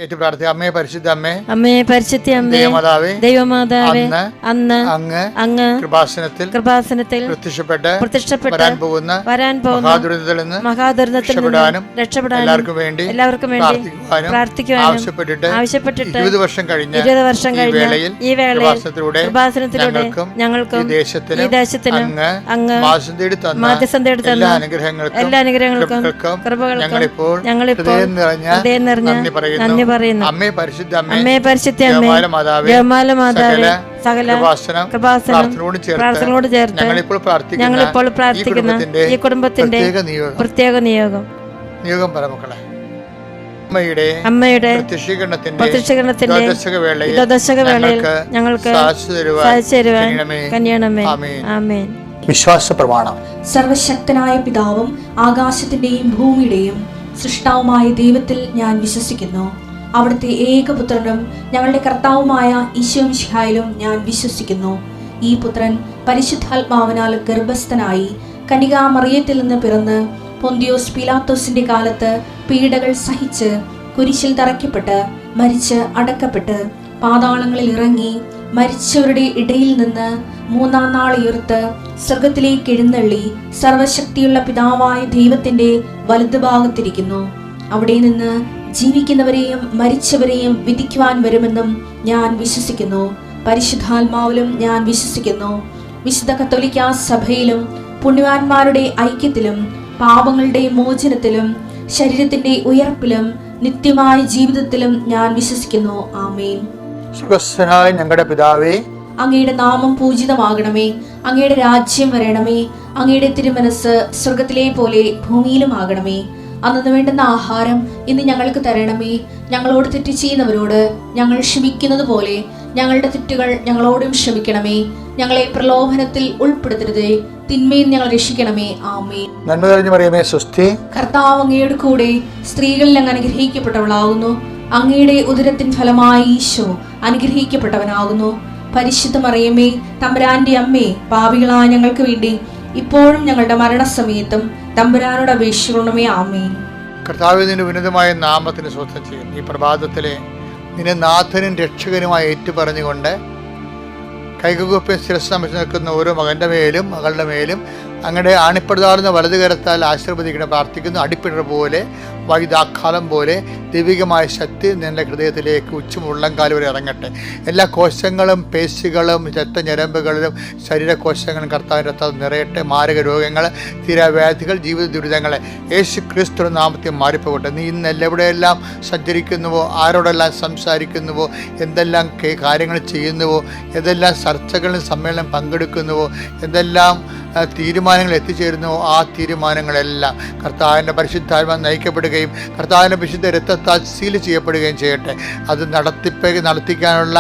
ഏറ്റു പ്രാർത്ഥിക്കുക. അമ്മേ പരിശുദ്ധ അമ്മേ, അമ്മേ പരിശുദ്ധ അമ്മേ, ദൈവമാതാവേ, അന്ന് അങ്ങ് കൃപാസനത്തിൽ പ്രത്യക്ഷപ്പെട്ട് വരാൻ പോകുന്ന മഹാദുരന്തത്തിൽ രക്ഷപ്പെടാനും എല്ലാവർക്കും വേണ്ടി പ്രാർത്ഥിക്കുവാനും ആവശ്യപ്പെട്ടിട്ട് 20 വർഷം കഴിഞ്ഞ ഈ വേളയിൽ കൃപാസനത്തിലൂടെ ഞങ്ങൾക്കും ഈ ദേശത്തിന് അങ്ങ് മാധ്യസ്ഥം തേടി തന്ന എല്ലാ അനുഗ്രഹങ്ങൾക്കും കൃപകൾക്കും ഞങ്ങളിപ്പോൾ ഹൃദയം നിറഞ്ഞ നന്ദി പറയുന്നു. അമ്മേ പരിശുദ്ധ അമ്മേ, ജപമാല മാതാവേ, സകല കൃപാസനോട് ചേർത്ത് ഞങ്ങളിപ്പോൾ പ്രാർത്ഥിക്കുന്ന ഈ കുടുംബത്തിന്റെ പ്രത്യേക നിയോഗം പറമക്കളെ. അമ്മയുടെ പ്രത്യക്ഷീകരണത്തിന്റെ ദശകവേളയിൽ ഞങ്ങൾക്ക് സാധിച്ചു തരുവാൻ കനിയണമേ. ആമേൻ. വിശ്വാസ പ്രമാണം. സർവശക്തനായ പിതാവും ആകാശത്തിന്റെയും ഭൂമിയുടെയും സൃഷ്ടാവുമായ ദൈവത്തിൽ ഞാൻ വിശ്വസിക്കുന്നു. അവിടുത്തെ ഏകപുത്രനും ഞങ്ങളുടെ കർത്താവുമായ ഈശോ മിശിഹായിലും ഞാൻ വിശ്വസിക്കുന്നു. ഈ പുത്രൻ പരിശുദ്ധാത്മാവിനാൽ ഗർഭസ്ഥനായി കന്യകാമറിയത്തിൽ നിന്ന് പിറന്ന് പൊന്തിയോസ് പീലാത്തോസിന്റെ കാലത്ത് പീഡകൾ സഹിച്ച് കുരിശിൽ തറയ്ക്കപ്പെട്ട് മരിച്ച് അടക്കപ്പെട്ട് പാതാളങ്ങളിൽ ഇറങ്ങി മരിച്ചവരുടെ ഇടയിൽ നിന്ന് 3-ാം നാൾ ഉയർത്ത് സ്വർഗത്തിലേക്ക് എഴുന്നള്ളി സർവശക്തിയുള്ള പിതാവായ ദൈവത്തിന്റെ വലതുഭാഗത്തിരിക്കുന്നു. അവിടെ നിന്ന് ജീവിക്കുന്നവരെയും മരിച്ചവരെയും വിധിക്കുവാൻ വരുമെന്നും ഞാൻ വിശ്വസിക്കുന്നു. പരിശുദ്ധാത്മാവിലും ഞാൻ വിശ്വസിക്കുന്നു. വിശുദ്ധ കത്തോലിക്കാ സഭയിലും പുണ്യവാന്മാരുടെ ഐക്യത്തിലും പാപങ്ങളുടെ മോചനത്തിലും ശരീരത്തിന്റെ ഉയർപ്പിലും നിത്യമായ ജീവിതത്തിലും ഞാൻ വിശ്വസിക്കുന്നു. ആമേൻ. സുഖസ്ഥനായ ഞങ്ങളുടെ പിതാവേ, അങ്ങയുടെ നാമം പൂജിതമാകണമേ. അങ്ങയുടെ രാജ്യം വരണമേ. അങ്ങയുടെ തിരുമനസ് സ്വർഗത്തിലെ പോലെ ഭൂമിയിലും ആകണമേ. അന്നു വേണ്ടുന്ന ആഹാരം ഇന്ന് ഞങ്ങൾക്ക് തരണമേ. ഞങ്ങളോട് തെറ്റ് ചെയ്യുന്നവരോട് ഞങ്ങൾ ക്ഷമിക്കുന്നത് പോലെ ഞങ്ങളുടെ തെറ്റുകൾ ഞങ്ങളോടും ക്ഷമിക്കണമേ. ഞങ്ങളെ പ്രലോഭനത്തിൽ ഉൾപ്പെടുത്തരുതേ, തിന്മയിൽ ഞങ്ങൾ രക്ഷിക്കണമേ. ആമേൻ. നന്മ നിറഞ്ഞ മറിയമേ, സ്വസ്തി. കർത്താവ് അങ്ങയുടെ കൂടെ സ്ത്രീകളിൽ അങ്ങ് അനുഗ്രഹിക്കപ്പെട്ടവളാകുന്നു. അങ്ങയുടെ ഉദരത്തിൻ ഫലമായി ഈശോ അനുഗ്രഹിക്കപ്പെട്ടവനാകുന്നു. പരിശുദ്ധ മറിയമേ, തമ്പുരാന്റെ അമ്മേ, പാപികളായ ഞങ്ങൾക്ക് വേണ്ടി ഇപ്പോഴും ഞങ്ങളുടെ മരണസമയത്തും തമ്പുരാനോട് അപേക്ഷിക്കണമേ. ആമേൻ. കർത്താവേ, നിന്റെ ഉന്നതമായ നാമത്തിന് സ്വസ്ഥം ചെയ്യും. ഈ പ്രഭാതത്തിലെ നിന്റെ നാഥനും രക്ഷകനുമായി ഏറ്റുപറഞ്ഞുകൊണ്ട് കൈകുപ്പൻ ശിരസ്സമച്ച് നിൽക്കുന്ന ഓരോ മകൻ്റെ മേലും മകളുടെ മേലും അങ്ങയുടെ ആണിപ്പെടുതാടുന്ന വലതു കരത്താൽ ആശീർവദിക്കണം പ്രാർത്ഥിക്കുന്നു. അടിപ്പിടർ പോലെ വൈദാക്കാലം പോലെ ദൈവികമായ ശക്തി നിന്റെ ഹൃദയത്തിലേക്ക് ഉച്ചമുള്ളംകാല് വരെ ഇറങ്ങട്ടെ. എല്ലാ കോശങ്ങളും പേശികളും രക്തഞരമ്പുകളിലും ശരീരകോശങ്ങളും കർത്താവിൻ്റെ രക്തം നിറയട്ടെ. മാരക രോഗങ്ങൾ, തീരാവ്യാധികൾ, ജീവിത ദുരിതങ്ങളെ യേശു ക്രിസ്തു നാമത്തിൽ മാറിപ്പോകട്ടെ. നീ ഇന്ന് എവിടെയെല്ലാം സഞ്ചരിക്കുന്നുവോ, ആരോടെല്ലാം സംസാരിക്കുന്നുവോ, എന്തെല്ലാം കാര്യങ്ങൾ ചെയ്യുന്നുവോ, ഏതെല്ലാം ചർച്ചകളിൽ സമ്മേളനം പങ്കെടുക്കുന്നുവോ, എന്തെല്ലാം തീരുമാനങ്ങൾ എത്തിച്ചേരുന്നുവോ, ആ തീരുമാനങ്ങളെല്ലാം കർത്താവിൻ്റെ പരിശുദ്ധാത്മാ നയിക്കപ്പെടുകയും കർത്താവിൻ്റെ വിശുദ്ധ രക്തത്താൽ സീൽ ചെയ്യപ്പെടുകയും ചെയ്യട്ടെ. അത് നടത്തിക്കാനുള്ള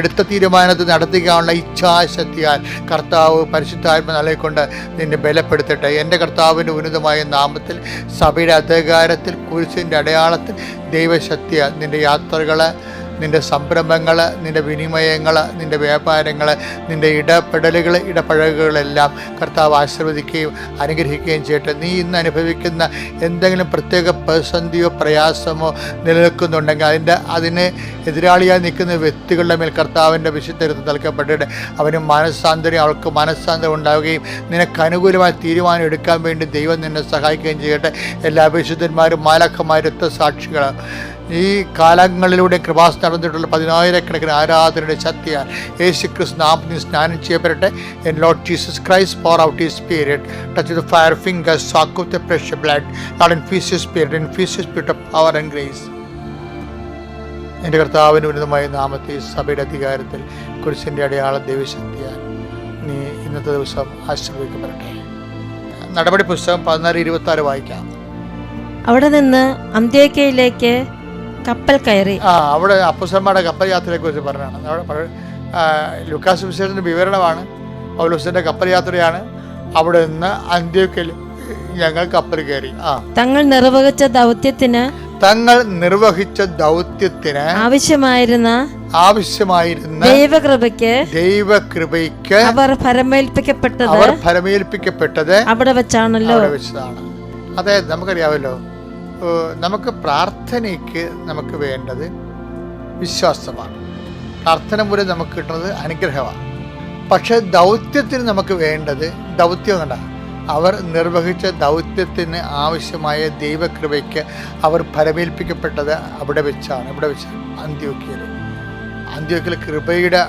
എടുത്ത തീരുമാനത്തിൽ നടത്തിക്കാനുള്ള ഇച്ഛാശക്തിയാൽ കർത്താവ് പരിശുദ്ധാത്മ നൽകിക്കൊണ്ട് നിന്നെ ബലപ്പെടുത്തട്ടെ. എൻ്റെ കർത്താവിൻ്റെ ഉന്നതമായ നാമത്തിൽ സഭയുടെ അധികാരത്തിൽ കുരിശിൻ്റെ അടയാളത്തിൽ ദൈവശക്തിയാൽ നിൻ്റെ യാത്രകൾ, നിൻ്റെ സംരംഭങ്ങൾ, നിൻ്റെ വിനിമയങ്ങൾ, നിൻ്റെ വ്യാപാരങ്ങൾ, നിൻ്റെ ഇടപഴകുകളെല്ലാം കർത്താവ് ആശീർവദിക്കുകയും അനുഗ്രഹിക്കുകയും ചെയ്യട്ടെ. നീ ഇന്ന് അനുഭവിക്കുന്ന എന്തെങ്കിലും പ്രത്യേക പ്രതിസന്ധിയോ പ്രയാസമോ നിലനിൽക്കുന്നുണ്ടെങ്കിൽ അതിന് എതിരാളിയായി നിൽക്കുന്ന വ്യക്തികളുടെ മേൽ കർത്താവിൻ്റെ വിശുദ്ധരത്ത് നൽകപ്പെട്ടിട്ട് അവന് അവൾക്ക് മനസ്സാന്തരം ഉണ്ടാവുകയും നിനക്ക് അനുകൂലമായ തീരുമാനം എടുക്കാൻ വേണ്ടി ദൈവം നിന്നെ സഹായിക്കുകയും ചെയ്യട്ടെ. എല്ലാ വിശുദ്ധന്മാരും മാലാഖമാരും രക്തസാക്ഷികൾ ഈ കാലങ്ങളിലൂടെ കൃപാസ് നടന്നിട്ടുള്ള 10,000-കണക്കിന് ആരാധനയുടെ ശക്തിയാൽ യേശു ക്രിസ്തു നാമത്തിൽ സ്നാനം ചെയ്യപ്പെടട്ടെ. In Lord Jesus Christ, pour out His Spirit, touch the fire fingers, soak with the precious blood, Lord, infuse His Spirit, infuse His Spirit of power and grace. എൻ്റെ കർത്താവിൻ്റെ ഉന്നതമായ നാമത്തിൽ സഭയുടെ അധികാരത്തിൽ കുരിശിൻ്റെ അടയാള ദൈവശക്തിയാൽ നീ ഇന്നത്തെ ദിവസം ആശീർവദിക്കപ്പെടട്ടെ. നടപടി പുസ്തകം 14:26 വായിക്കാം. അവിടെ നിന്ന് അന്ത്യോക്യയിലേക്ക് കപ്പൽ കയറി. അവിടെ അപ്പോസ്തലന്മാരുടെ കപ്പൽ യാത്രയെ കുറിച്ച് പറഞ്ഞാണ്. അവിടെ ലൂക്കാസ് വിശേഷത്തിന്റെ വിവരണമാണ്. പൗലോസിന്റെ കപ്പൽ യാത്രയാണ്. അവിടെ നിന്ന് അന്ത്യോക്യയിൽ ഞങ്ങൾ കപ്പൽ കയറി. തങ്ങൾ നിർവഹിച്ച ദൗത്യത്തിന് ആവശ്യമായിരുന്ന ദൈവകൃപയ്ക്ക് അവർ ഫലമേൽപ്പിക്കപ്പെട്ടത് അവിടെ വെച്ചാണല്ലോ. അതായത് നമുക്കറിയാമല്ലോ, നമുക്ക് പ്രാർത്ഥനയ്ക്ക് നമുക്ക് വേണ്ടത് വിശ്വാസമാണ്. പ്രാർത്ഥന മൂലം നമുക്ക് കിട്ടുന്നത് അനുഗ്രഹമാണ്. പക്ഷെ ദൗത്യത്തിന് നമുക്ക് വേണ്ടത് ദൗത്യം കണ്ട അവർ നിർവഹിച്ച ദൗത്യത്തിന് ആവശ്യമായ ദൈവകൃപയ്ക്ക് അവർ ഫലമേൽപ്പിക്കപ്പെട്ടത് അവിടെ വെച്ചാണ്. അന്ത്യോക്യയിൽ കൃപയുടെ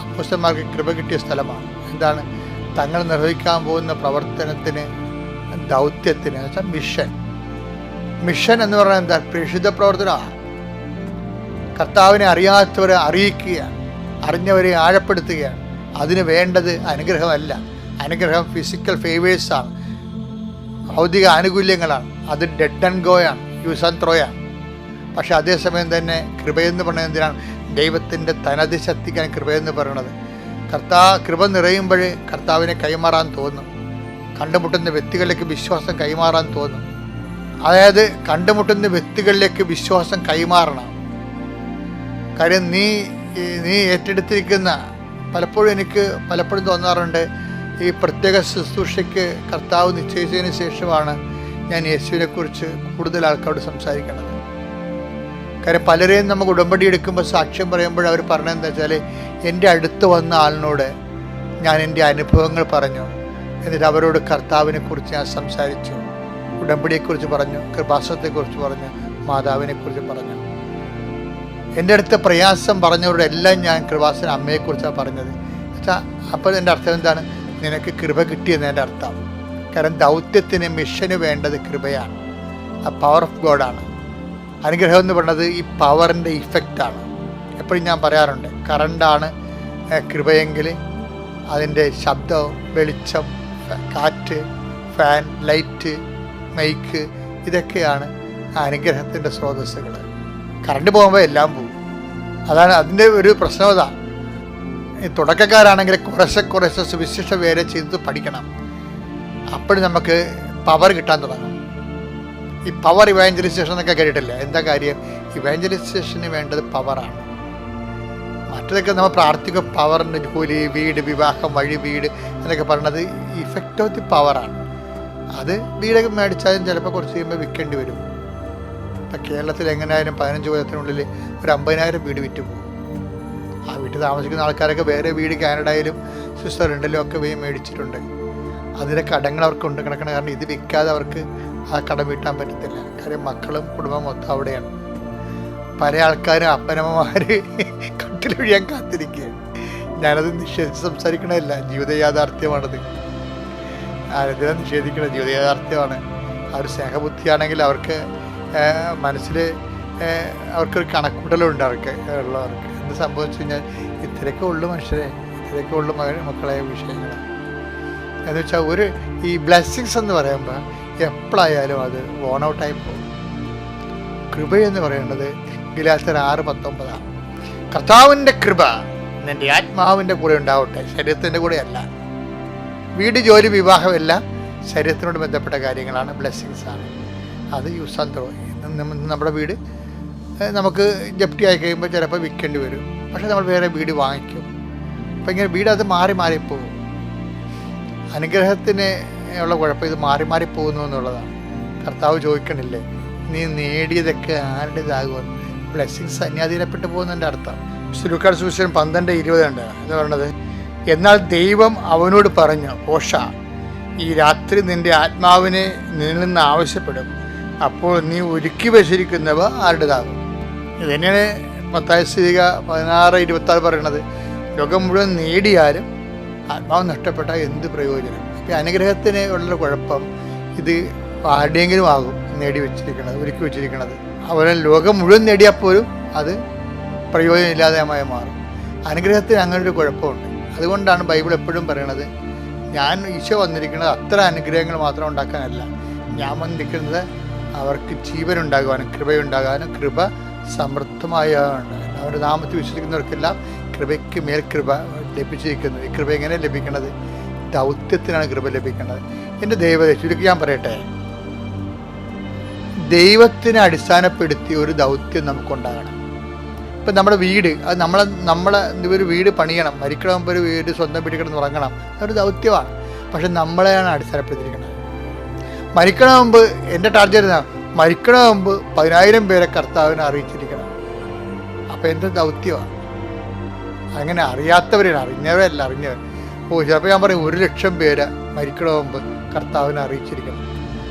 അപ്പോസ്തലന്മാർക്ക് കൃപ കിട്ടിയ സ്ഥലമാണ്. എന്താണ്? തങ്ങൾ നിർവഹിക്കാൻ പോകുന്ന പ്രവർത്തനത്തിന്, ദൗത്യത്തിന്, വെച്ചാൽ മിഷൻ എന്ന് പറഞ്ഞാൽ എന്താ? പ്രേക്ഷിത പ്രവർത്തനമാണ്. കർത്താവിനെ അറിയാത്തവരെ അറിയിക്കുകയാണ്, അറിഞ്ഞവരെ ആഴപ്പെടുത്തുകയാണ്. അതിന് വേണ്ടത് അനുഗ്രഹമല്ല. അനുഗ്രഹം ഫിസിക്കൽ ഫേവേഴ്സാണ്, ഭൗതിക ആനുകൂല്യങ്ങളാണ്. അത് ഡെഡ് ആൻഡ് ഗോയാണ്, യൂസ് ആൻഡ് ത്രോയാണ്. പക്ഷെ അതേസമയം തന്നെ കൃപയെന്ന് പറയുന്നത് എന്തിനാണ്? ദൈവത്തിൻ്റെ തനത് ശക്തിക്കാണ് കൃപയെന്ന് പറയുന്നത്. കൃപ നിറയുമ്പോൾ കർത്താവിനെ കൈമാറാൻ തോന്നും. കണ്ടുമുട്ടുന്ന വ്യക്തികളിലേക്ക് വിശ്വാസം കൈമാറാൻ തോന്നും. അതായത് കണ്ടുമുട്ടുന്ന വ്യക്തികളിലേക്ക് വിശ്വാസം കൈമാറണം. കാര്യം നീ ഏറ്റെടുത്തിരിക്കുന്ന, പലപ്പോഴും തോന്നാറുണ്ട്, ഈ പ്രത്യേക ശുശ്രൂഷയ്ക്ക് കർത്താവ് നിശ്ചയിച്ചതിന് ശേഷമാണ് ഞാൻ യേശുവിനെ കുറിച്ച് കൂടുതൽ ആൾക്കാരോട് സംസാരിക്കുന്നത്. കാര്യം പലരെയും നമുക്ക് ഉടമ്പടി എടുക്കുമ്പോൾ സാക്ഷ്യം പറയുമ്പോൾ അവർ പറഞ്ഞതെന്താ വെച്ചാൽ, എൻ്റെ അടുത്ത് വന്ന ആളിനോട് ഞാൻ എൻ്റെ അനുഭവങ്ങൾ പറഞ്ഞു, എന്നിട്ട് അവരോട് കർത്താവിനെ കുറിച്ച് ഞാൻ സംസാരിച്ചു, ഉടമ്പടിയെക്കുറിച്ച് പറഞ്ഞു, കൃപാസനത്തെക്കുറിച്ച് പറഞ്ഞു, മാതാവിനെക്കുറിച്ച് പറഞ്ഞു. എൻ്റെ അടുത്ത് പ്രയാസം പറഞ്ഞവരുടെ എല്ലാം ഞാൻ കൃപാസന അമ്മയെക്കുറിച്ചാണ് പറഞ്ഞത്. അപ്പോൾ എൻ്റെ അർത്ഥം എന്താണ്? നിനക്ക് കൃപ കിട്ടിയെന്ന് എൻ്റെ അർത്ഥം. കാരണം ദൗത്യത്തിന്, മിഷന് വേണ്ടത് കൃപയാണ്. ആ പവർ ഓഫ് ഗോഡാണ്. അനുഗ്രഹം എന്ന് പറയുന്നത് ഈ പവറിൻ്റെ ഇഫക്റ്റാണ്. എപ്പോഴും ഞാൻ പറയാറുണ്ട്, കറണ്ടാണ് കൃപയെങ്കിൽ അതിൻ്റെ ശബ്ദം, വെളിച്ചം, കാറ്റ്, ഫാൻ, ലൈറ്റ്, മൈക്ക്, ഇതൊക്കെയാണ് അനുഗ്രഹത്തിൻ്റെ സ്രോതസ്സുകൾ. കറണ്ട് പോകുമ്പോൾ എല്ലാം പോകും. അതാണ് അതിൻ്റെ ഒരു പ്രശ്നം. അതാണ് തുടക്കക്കാരാണെങ്കിൽ കുറേശ്ശെ സുവിശേഷ വേല ചെയ്ത് പഠിക്കണം. അപ്പോഴും നമുക്ക് പവർ കിട്ടാൻ തുടങ്ങും. ഈ പവർ ഇവാഞ്ചലൈസേഷൻ എന്നൊക്കെ കേട്ടിട്ടില്ല. എന്താ കാര്യം? ഇവാഞ്ചലൈസേഷന് വേണ്ടത് പവറാണ്. മറ്റതൊക്കെ നമ്മൾ പ്രാർത്ഥിക്കും, പവറിൻ്റെ ജോലി, വീട്, വിവാഹം, വഴി, വീട് എന്നൊക്കെ പറയുന്നത് ഇഫക്റ്റ് ഓഫ് ദി പവറാണ്. അത് വീടൊക്കെ മേടിച്ചാലും ചിലപ്പോൾ കുറച്ച് കഴിയുമ്പോൾ വിൽക്കേണ്ടി വരും. ഇപ്പം കേരളത്തിൽ എങ്ങനെയായാലും 15 കൊല്ലത്തിനുള്ളിൽ ഒരു 50,000 വീട് വിറ്റ് പോകും. ആ വീട്ടിൽ താമസിക്കുന്ന ആൾക്കാരൊക്കെ വേറെ വീട് കാനഡയിലും സ്വിറ്റ്സർലൻഡിലും ഒക്കെ പോയി മേടിച്ചിട്ടുണ്ട്. അതിൻ്റെ കടങ്ങൾ അവർക്കുണ്ട് കിടക്കണം. കാരണം ഇത് വിൽക്കാതെ അവർക്ക് ആ കടം വീട്ടാൻ പറ്റത്തില്ല. കാര്യം മക്കളും കുടുംബം മൊത്തം അവിടെയാണ്. പല ആൾക്കാരും അപ്പനമ്മമാർ കട്ടിലൊഴിയാൻ കാത്തിരിക്കുകയാണ്. ഞാനത് നിഷേധിച്ച് സംസാരിക്കണമല്ല, ജീവിത യാഥാർത്ഥ്യമാണത്. ആരെന്തിനാ നിഷേധിക്കണം? ജീവിത യാഥാർത്ഥ്യമാണ്. ആ ഒരു സ്നേഹബുദ്ധിയാണെങ്കിൽ അവർക്ക് മനസ്സിൽ അവർക്കൊരു കണക്കൂട്ടലുണ്ട്. ഉള്ളവർക്ക് എന്ത് സംഭവിച്ചു കഴിഞ്ഞാൽ ഇത്രയൊക്കെ ഉള്ളു മനുഷ്യരെ, ഇത്രയൊക്കെ ഉള്ളു മക്കളെ വിഷയങ്ങൾ എന്ന് വെച്ചാൽ ഈ ബ്ലെസ്സിങ്സ് എന്ന് പറയുമ്പോൾ എപ്പോഴായാലും അത് വോൺ ഔട്ടായി പോകും. കൃപയെന്ന് പറയുന്നത് ഗലാത്യർ 6:19 കർത്താവിൻ്റെ കൃപ നിൻ്റെ ആത്മാവിൻ്റെ കൂടെ ഉണ്ടാവട്ടെ, ശരീരത്തിൻ്റെ കൂടെയല്ല. വീട്, ജോലി, വിവാഹം എല്ലാം ശരീരത്തിനോട് ബന്ധപ്പെട്ട കാര്യങ്ങളാണ്, ബ്ലെസ്സിങ്സാണ്. അത് യൂസ് ആൻഡ് ത്രോ. നമ്മുടെ വീട് നമുക്ക് ജപ്തി ആയി കഴിയുമ്പോൾ ചിലപ്പോൾ വിൽക്കേണ്ടി വരും. പക്ഷേ നമ്മൾ വേറെ വീട് വാങ്ങിക്കും. അപ്പം ഇങ്ങനെ വീട് അത് മാറിപ്പോകും. അനുഗ്രഹത്തിന് ഉള്ള കുഴപ്പം ഇത് മാറിപ്പോകുന്നു എന്നുള്ളതാണ്. കർത്താവ് ചോദിക്കണില്ലേ, നീ നേടിയതൊക്കെ ആരുടേതാകുമെന്ന്? ബ്ലെസ്സിങ്സ് അന്യാധീനപ്പെട്ടു പോകുന്നതിൻ്റെ അർത്ഥം. ലൂക്കായുടെ സുവിശേഷം 12:20 ഉണ്ട്. എന്ന് പറയുന്നത്, എന്നാൽ ദൈവം അവനോട് പറഞ്ഞു, പോഷ, ഈ രാത്രി നിൻ്റെ ആത്മാവിനെ നിന്നിൽ നിന്ന് ആവശ്യപ്പെടും, അപ്പോൾ നീ ഒരുക്കി വച്ചിരിക്കുന്നവ ആരുടേതാകും? ഇതുതന്നെയാണ് മത്തായി 16:26 പറയുന്നത്. ലോകം മുഴുവൻ നേടിയാലും ആത്മാവ് നഷ്ടപ്പെട്ടാൽ എന്ത് പ്രയോജനം? അപ്പോൾ അനുഗ്രഹത്തിന് ഉള്ള കുഴപ്പം ഇത് ആരുടെയെങ്കിലും ആകും നേടി വെച്ചിരിക്കുന്നത്, ഒരുക്കി വെച്ചിരിക്കുന്നത്. അതുപോലെ ലോകം മുഴുവൻ നേടിയാൽ പോലും അത് പ്രയോജനമില്ലാതെയായി മാറും. അനുഗ്രഹത്തിന് അങ്ങനൊരു കുഴപ്പമുണ്ട്. അതുകൊണ്ടാണ് ബൈബിൾ എപ്പോഴും പറയണത്, ഈശോ വന്നിരിക്കുന്നത് അത്ര അനുഗ്രഹങ്ങൾ മാത്രം ഉണ്ടാക്കാനല്ല, ഞാൻ വന്നിരിക്കുന്നത് അവർക്ക് ജീവനുണ്ടാകാനും കൃപയുണ്ടാകാനും, കൃപ സമൃദ്ധമായാണ്. അവരുടെ നാമത്തിൽ വിശ്വസിക്കുന്നവർക്കെല്ലാം കൃപയ്ക്ക് മേൽ കൃപ ലഭിച്ചിരിക്കുന്നത്. ഈ കൃപ എങ്ങനെ ലഭിക്കുന്നത്? ദൗത്യത്തിനാണ് കൃപ ലഭിക്കുന്നത്. എൻ്റെ ദൈവത്തെ ചുരുക്കി ഞാൻ പറയട്ടെ, ദൈവത്തിനെ അടിസ്ഥാനപ്പെടുത്തി ഒരു ദൗത്യം നമുക്കുണ്ടാകണം. ഇപ്പം നമ്മുടെ വീട്, അത് നമ്മളെ ഒരു വീട് പണിയണം, മരിക്കണമെങ്കിൽ ഒരു വീട് സ്വന്തം വീട്ടിൽ കിടന്ന് ഉറങ്ങണം, അതൊരു ദൗത്യമാണ്. പക്ഷെ നമ്മളെയാണ് അടിസ്ഥാനപ്പെടുത്തിയിരിക്കുന്നത്. മരിക്കണ മുമ്പ് എൻ്റെ ടാർഗറ്റ് മരിക്കണ മുമ്പ് 10,000 പേരെ കർത്താവിനെ അറിയിച്ചിരിക്കണം. അപ്പം എന്ത് ദൗത്യമാണ്! അങ്ങനെ അറിയാത്തവരാണ്, അറിഞ്ഞവർ. ചിലപ്പോൾ ഞാൻ പറയും 1,00,000 പേരെ മരിക്കണ മുമ്പ് കർത്താവിനെ അറിയിച്ചിരിക്കണം.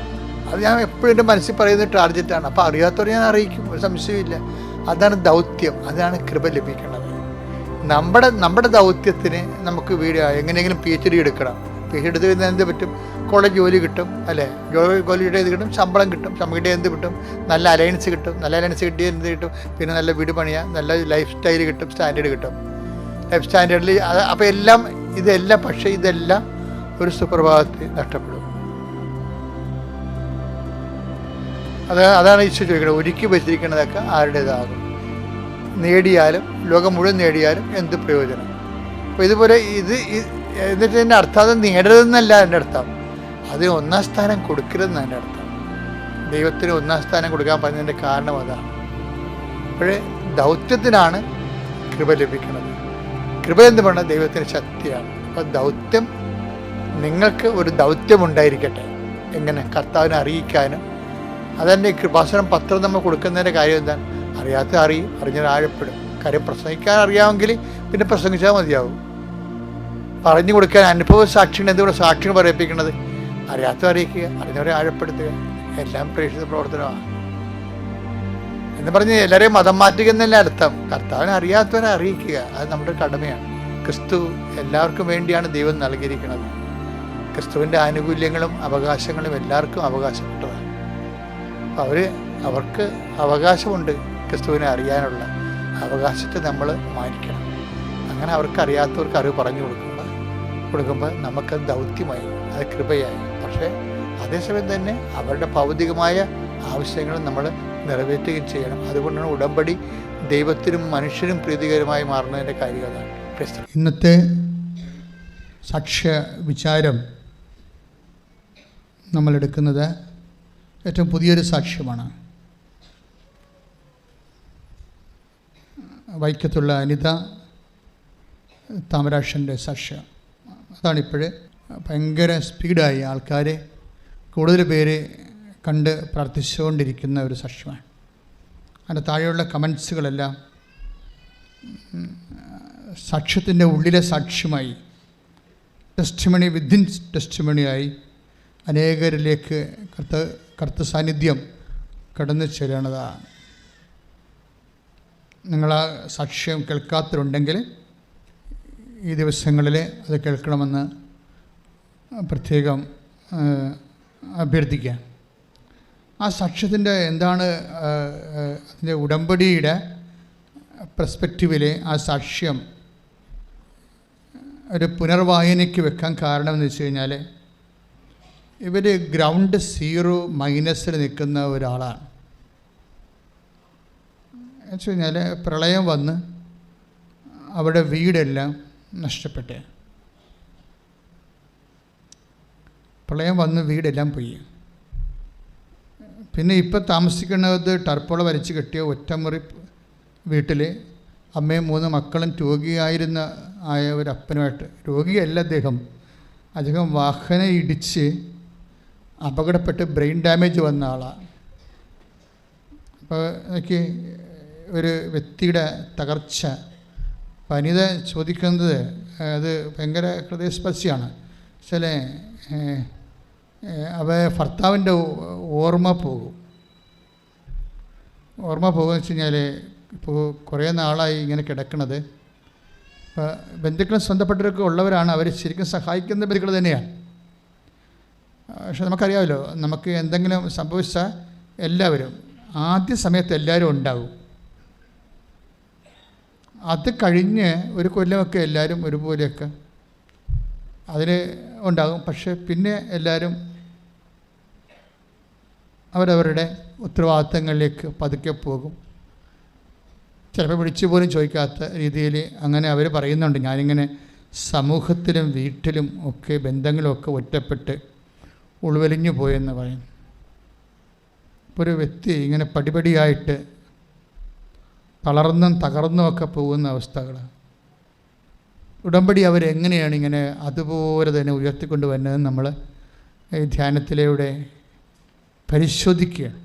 അത് ഞാൻ എപ്പോഴും എൻ്റെ മനസ്സിൽ പറയുന്ന ടാർജറ്റാണ്. അപ്പോൾ അറിയാത്തവരെ ഞാൻ അറിയിക്കും, ഒരു സംശയമില്ല. അതാണ് ദൗത്യം, അതാണ് കൃപ ലഭിക്കുന്നത്. നമ്മുടെ ദൗത്യത്തിന് നമുക്ക് എങ്ങനെയെങ്കിലും PhD എടുക്കണം. PhD എടുത്ത് കഴിഞ്ഞാൽ എന്ത് പറ്റും? കോളേജ് ജോലി കിട്ടും, അല്ലേ? ജോലിയുടെ ഇത് കിട്ടും, ശമ്പളം കിട്ടും, എന്ത് കിട്ടും? നല്ല അലയൻസ് കിട്ടും. നല്ല അലയൻസ് കിട്ടിയ എന്ത് കിട്ടും? പിന്നെ നല്ല വീട് പണിയാൻ, നല്ല ലൈഫ് സ്റ്റൈൽ കിട്ടും, സ്റ്റാൻഡേർഡ് കിട്ടും. ലൈഫ് സ്റ്റാൻഡേർഡിൽ അപ്പോൾ ഇതെല്ലാം പക്ഷേ ഇതെല്ലാം ഒരു സുപ്രഭാതത്തിൽ നഷ്ടപ്പെടും. അതാണ് ഈശോ ചോദിക്കുന്നത്, ഒരുക്കി വെച്ചിരിക്കുന്നതൊക്കെ ആരുടേതാകും? നേടിയാലും ലോകം മുഴുവൻ നേടിയാലും എന്ത് പ്രയോജനം? അപ്പോൾ ഇതുപോലെ എന്നിട്ട് എൻ്റെ അർത്ഥം അത് നേടരുതെന്നല്ല എൻ്റെ അർത്ഥം, അതിന് 1-ാം സ്ഥാനം കൊടുക്കരുതെന്നാണ് എൻ്റെ അർത്ഥം. ദൈവത്തിന് 1-ാം സ്ഥാനം കൊടുക്കാൻ പറഞ്ഞതിൻ്റെ കാരണം അതാണ്. അപ്പോഴേ ദൗത്യത്തിനാണ് കൃപ ലഭിക്കുന്നത്. കൃപ എന്ന് പറഞ്ഞാൽ ദൈവത്തിൻ്റെ ശക്തിയാണ്. അപ്പോൾ ദൗത്യം, നിങ്ങൾക്ക് ഒരു ദൗത്യമുണ്ടായിരിക്കട്ടെ. എങ്ങനെ? കർത്താവിനെ അറിയിക്കാനും. അതന്നെ കൃപാസനം പത്രം നമ്മൾ കൊടുക്കുന്നതിൻ്റെ കാര്യം എന്താണ്? അറിയാത്ത അറിയും, അറിഞ്ഞാൽ ആഴപ്പെടും. കാര്യം പ്രസംഗിക്കാൻ അറിയാമെങ്കിൽ പിന്നെ പ്രസംഗിച്ചാൽ മതിയാവും. പറഞ്ഞു കൊടുക്കാൻ അനുഭവ സാക്ഷികൾ എന്തുകൊണ്ട് സാക്ഷികൾ പറയിപ്പിക്കുന്നത്? അറിയാത്തവരെ അറിയിക്കുക, അറിഞ്ഞവരെ ആഴപ്പെടുത്തുക, എല്ലാം പ്രേക്ഷിത പ്രവർത്തനമാണ് എന്ന് പറഞ്ഞ് എല്ലാവരെയും മതം മാറ്റുക എന്നല്ല അർത്ഥം. കർത്താവിനെ അറിയാത്തവരെ അറിയിക്കുക, അത് നമ്മുടെ കടമയാണ്. ക്രിസ്തു എല്ലാവർക്കും വേണ്ടിയാണ് ദൈവം നൽകിയിരിക്കുന്നത്. ക്രിസ്തുവിൻ്റെ ആനുകൂല്യങ്ങളും അവകാശങ്ങളും എല്ലാവർക്കും അവകാശപ്പെട്ടതാണ്. അവർക്ക് അവകാശമുണ്ട്. ക്രിസ്തുവിനെ അറിയാനുള്ള അവകാശത്തെ നമ്മൾ മാനിക്കണം. അങ്ങനെ അവർക്ക് അറിയാത്തവർക്ക് അറിവ് പറഞ്ഞു കൊടുക്കുമ്പോൾ നമുക്കത് ദൗത്യമായി, അത് കൃപയായി. പക്ഷേ അതേസമയം തന്നെ അവരുടെ ഭൗതികമായ ആവശ്യങ്ങൾ നമ്മൾ നിറവേറ്റുകയും ചെയ്യണം. അതുകൊണ്ടാണ് ഉടമ്പടി ദൈവത്തിനും മനുഷ്യനും പ്രീതികരമായി മാറുന്നതിൻ്റെ കാര്യം അതാണ്. ഇന്നത്തെ സാക്ഷ്യ വിചാരം നമ്മളെടുക്കുന്നത് ഏറ്റവും പുതിയൊരു സാക്ഷ്യമാണ്. വൈക്കത്തുള്ള അനിത താമരാക്ഷൻ്റെ സാക്ഷ്യം. അതാണിപ്പോഴേ ഭയങ്കര സ്പീഡായി ആൾക്കാരെ കൂടുതൽ പേര് കണ്ട് പ്രാർത്ഥിച്ചുകൊണ്ടിരിക്കുന്ന ഒരു സാക്ഷ്യമാണ്. അതിൻ്റെ താഴെയുള്ള കമൻസുകളെല്ലാം സാക്ഷ്യത്തിൻ്റെ ഉള്ളിലെ സാക്ഷ്യമായി, ടെസ്റ്റിമണി വിത്തിൻ ടെസ്റ്റിമണിയായി അനേകരിലേക്ക് കർത്ത സാന്നിധ്യം കടന്നു ചെല്ലണതാണ്. നിങ്ങൾ ആ സാക്ഷ്യം കേൾക്കാത്തവരുണ്ടെങ്കിൽ ഈ ദിവസങ്ങളിൽ അത് കേൾക്കണമെന്ന് പ്രത്യേകം അഭ്യർത്ഥിക്കാം. ആ സാക്ഷ്യത്തിൻ്റെ എന്താണ് അതിൻ്റെ ഉടമ്പടിയുടെ പെർസ്പെക്റ്റീവിൽ ആ സാക്ഷ്യം ഒരു പുനർവായനയ്ക്ക് വെക്കാൻ കാരണമെന്ന് വെച്ച് കഴിഞ്ഞാൽ, ഇവർ ഗ്രൗണ്ട് 0 നിൽക്കുന്ന ഒരാളാണ്. എന്ന് വെച്ച് കഴിഞ്ഞാൽ പ്രളയം വന്ന് അവിടെ വീടെല്ലാം നഷ്ടപ്പെട്ടെ. പ്രളയം വന്ന് വീടെല്ലാം പോയി. പിന്നെ ഇപ്പം താമസിക്കുന്നത് ടർപ്പോള വരച്ച് കെട്ടിയ ഒറ്റമുറി വീട്ടിൽ അമ്മയും 3 മക്കളും ആയ ഒരു അപ്പനുമായിട്ട്. രോഗിയല്ല അദ്ദേഹം വാഹനം ഇടിച്ച് അപകടപ്പെട്ട് ബ്രെയിൻ ഡാമേജ് വന്ന ആളാണ്. അപ്പോൾ എനിക്ക് ഒരു വ്യക്തിയുടെ തകർച്ച പനിത ചോദിക്കുന്നത് അത് ഭയങ്കര ഹൃദയസ്പർശിയാണ്. ചില ഭർത്താവിൻ്റെ ഓർമ്മ പോകുമെന്ന് വെച്ച് കഴിഞ്ഞാൽ, ഇപ്പോൾ കുറേ നാളായി ഇങ്ങനെ കിടക്കണത്. ഇപ്പോൾ ബന്ധുക്കളും സ്വന്തപ്പെട്ടവരൊക്കെ ഉള്ളവരാണ്, അവർ ശരിക്കും സഹായിക്കുന്ന ബന്ധുക്കൾ തന്നെയാണ്. പക്ഷെ നമുക്കറിയാമല്ലോ, നമുക്ക് എന്തെങ്കിലും സംഭവിച്ചാൽ എല്ലാവരും ആദ്യ സമയത്ത് എല്ലാവരും ഉണ്ടാവും. അത് കഴിഞ്ഞ് ഒരു കൊല്ലമൊക്കെ എല്ലാവരും ഒരുപോലെയൊക്കെ അതിന് ഉണ്ടാകും. പക്ഷെ പിന്നെ എല്ലാവരും അവരവരുടെ ഉത്തരവാദിത്തങ്ങളിലേക്ക് പതുക്കെ പോകും. ചിലപ്പോൾ വിളിച്ചു പോലും ചോദിക്കാത്ത രീതിയിൽ അങ്ങനെ അവർ പറയുന്നുണ്ട്. ഞാനിങ്ങനെ സമൂഹത്തിലും വീട്ടിലും ഒക്കെ ബന്ധങ്ങളുമൊക്കെ ഒറ്റപ്പെട്ട് ഉൾവലിഞ്ഞു പോയെന്ന് പറയുന്നു. ഇപ്പോൾ ഒരു വ്യക്തി ഇങ്ങനെ പടിപടിയായിട്ട് തളർന്നും തകർന്നുമൊക്കെ പോകുന്ന അവസ്ഥകൾ. ഉടമ്പടി അവരെങ്ങനെയാണ് ഇങ്ങനെ അതുപോലെ തന്നെ ഉയർത്തിക്കൊണ്ട് വരുന്നതെന്ന് നമ്മൾ ഈ ധ്യാനത്തിലൂടെ പരിശോധിക്കുകയാണ്.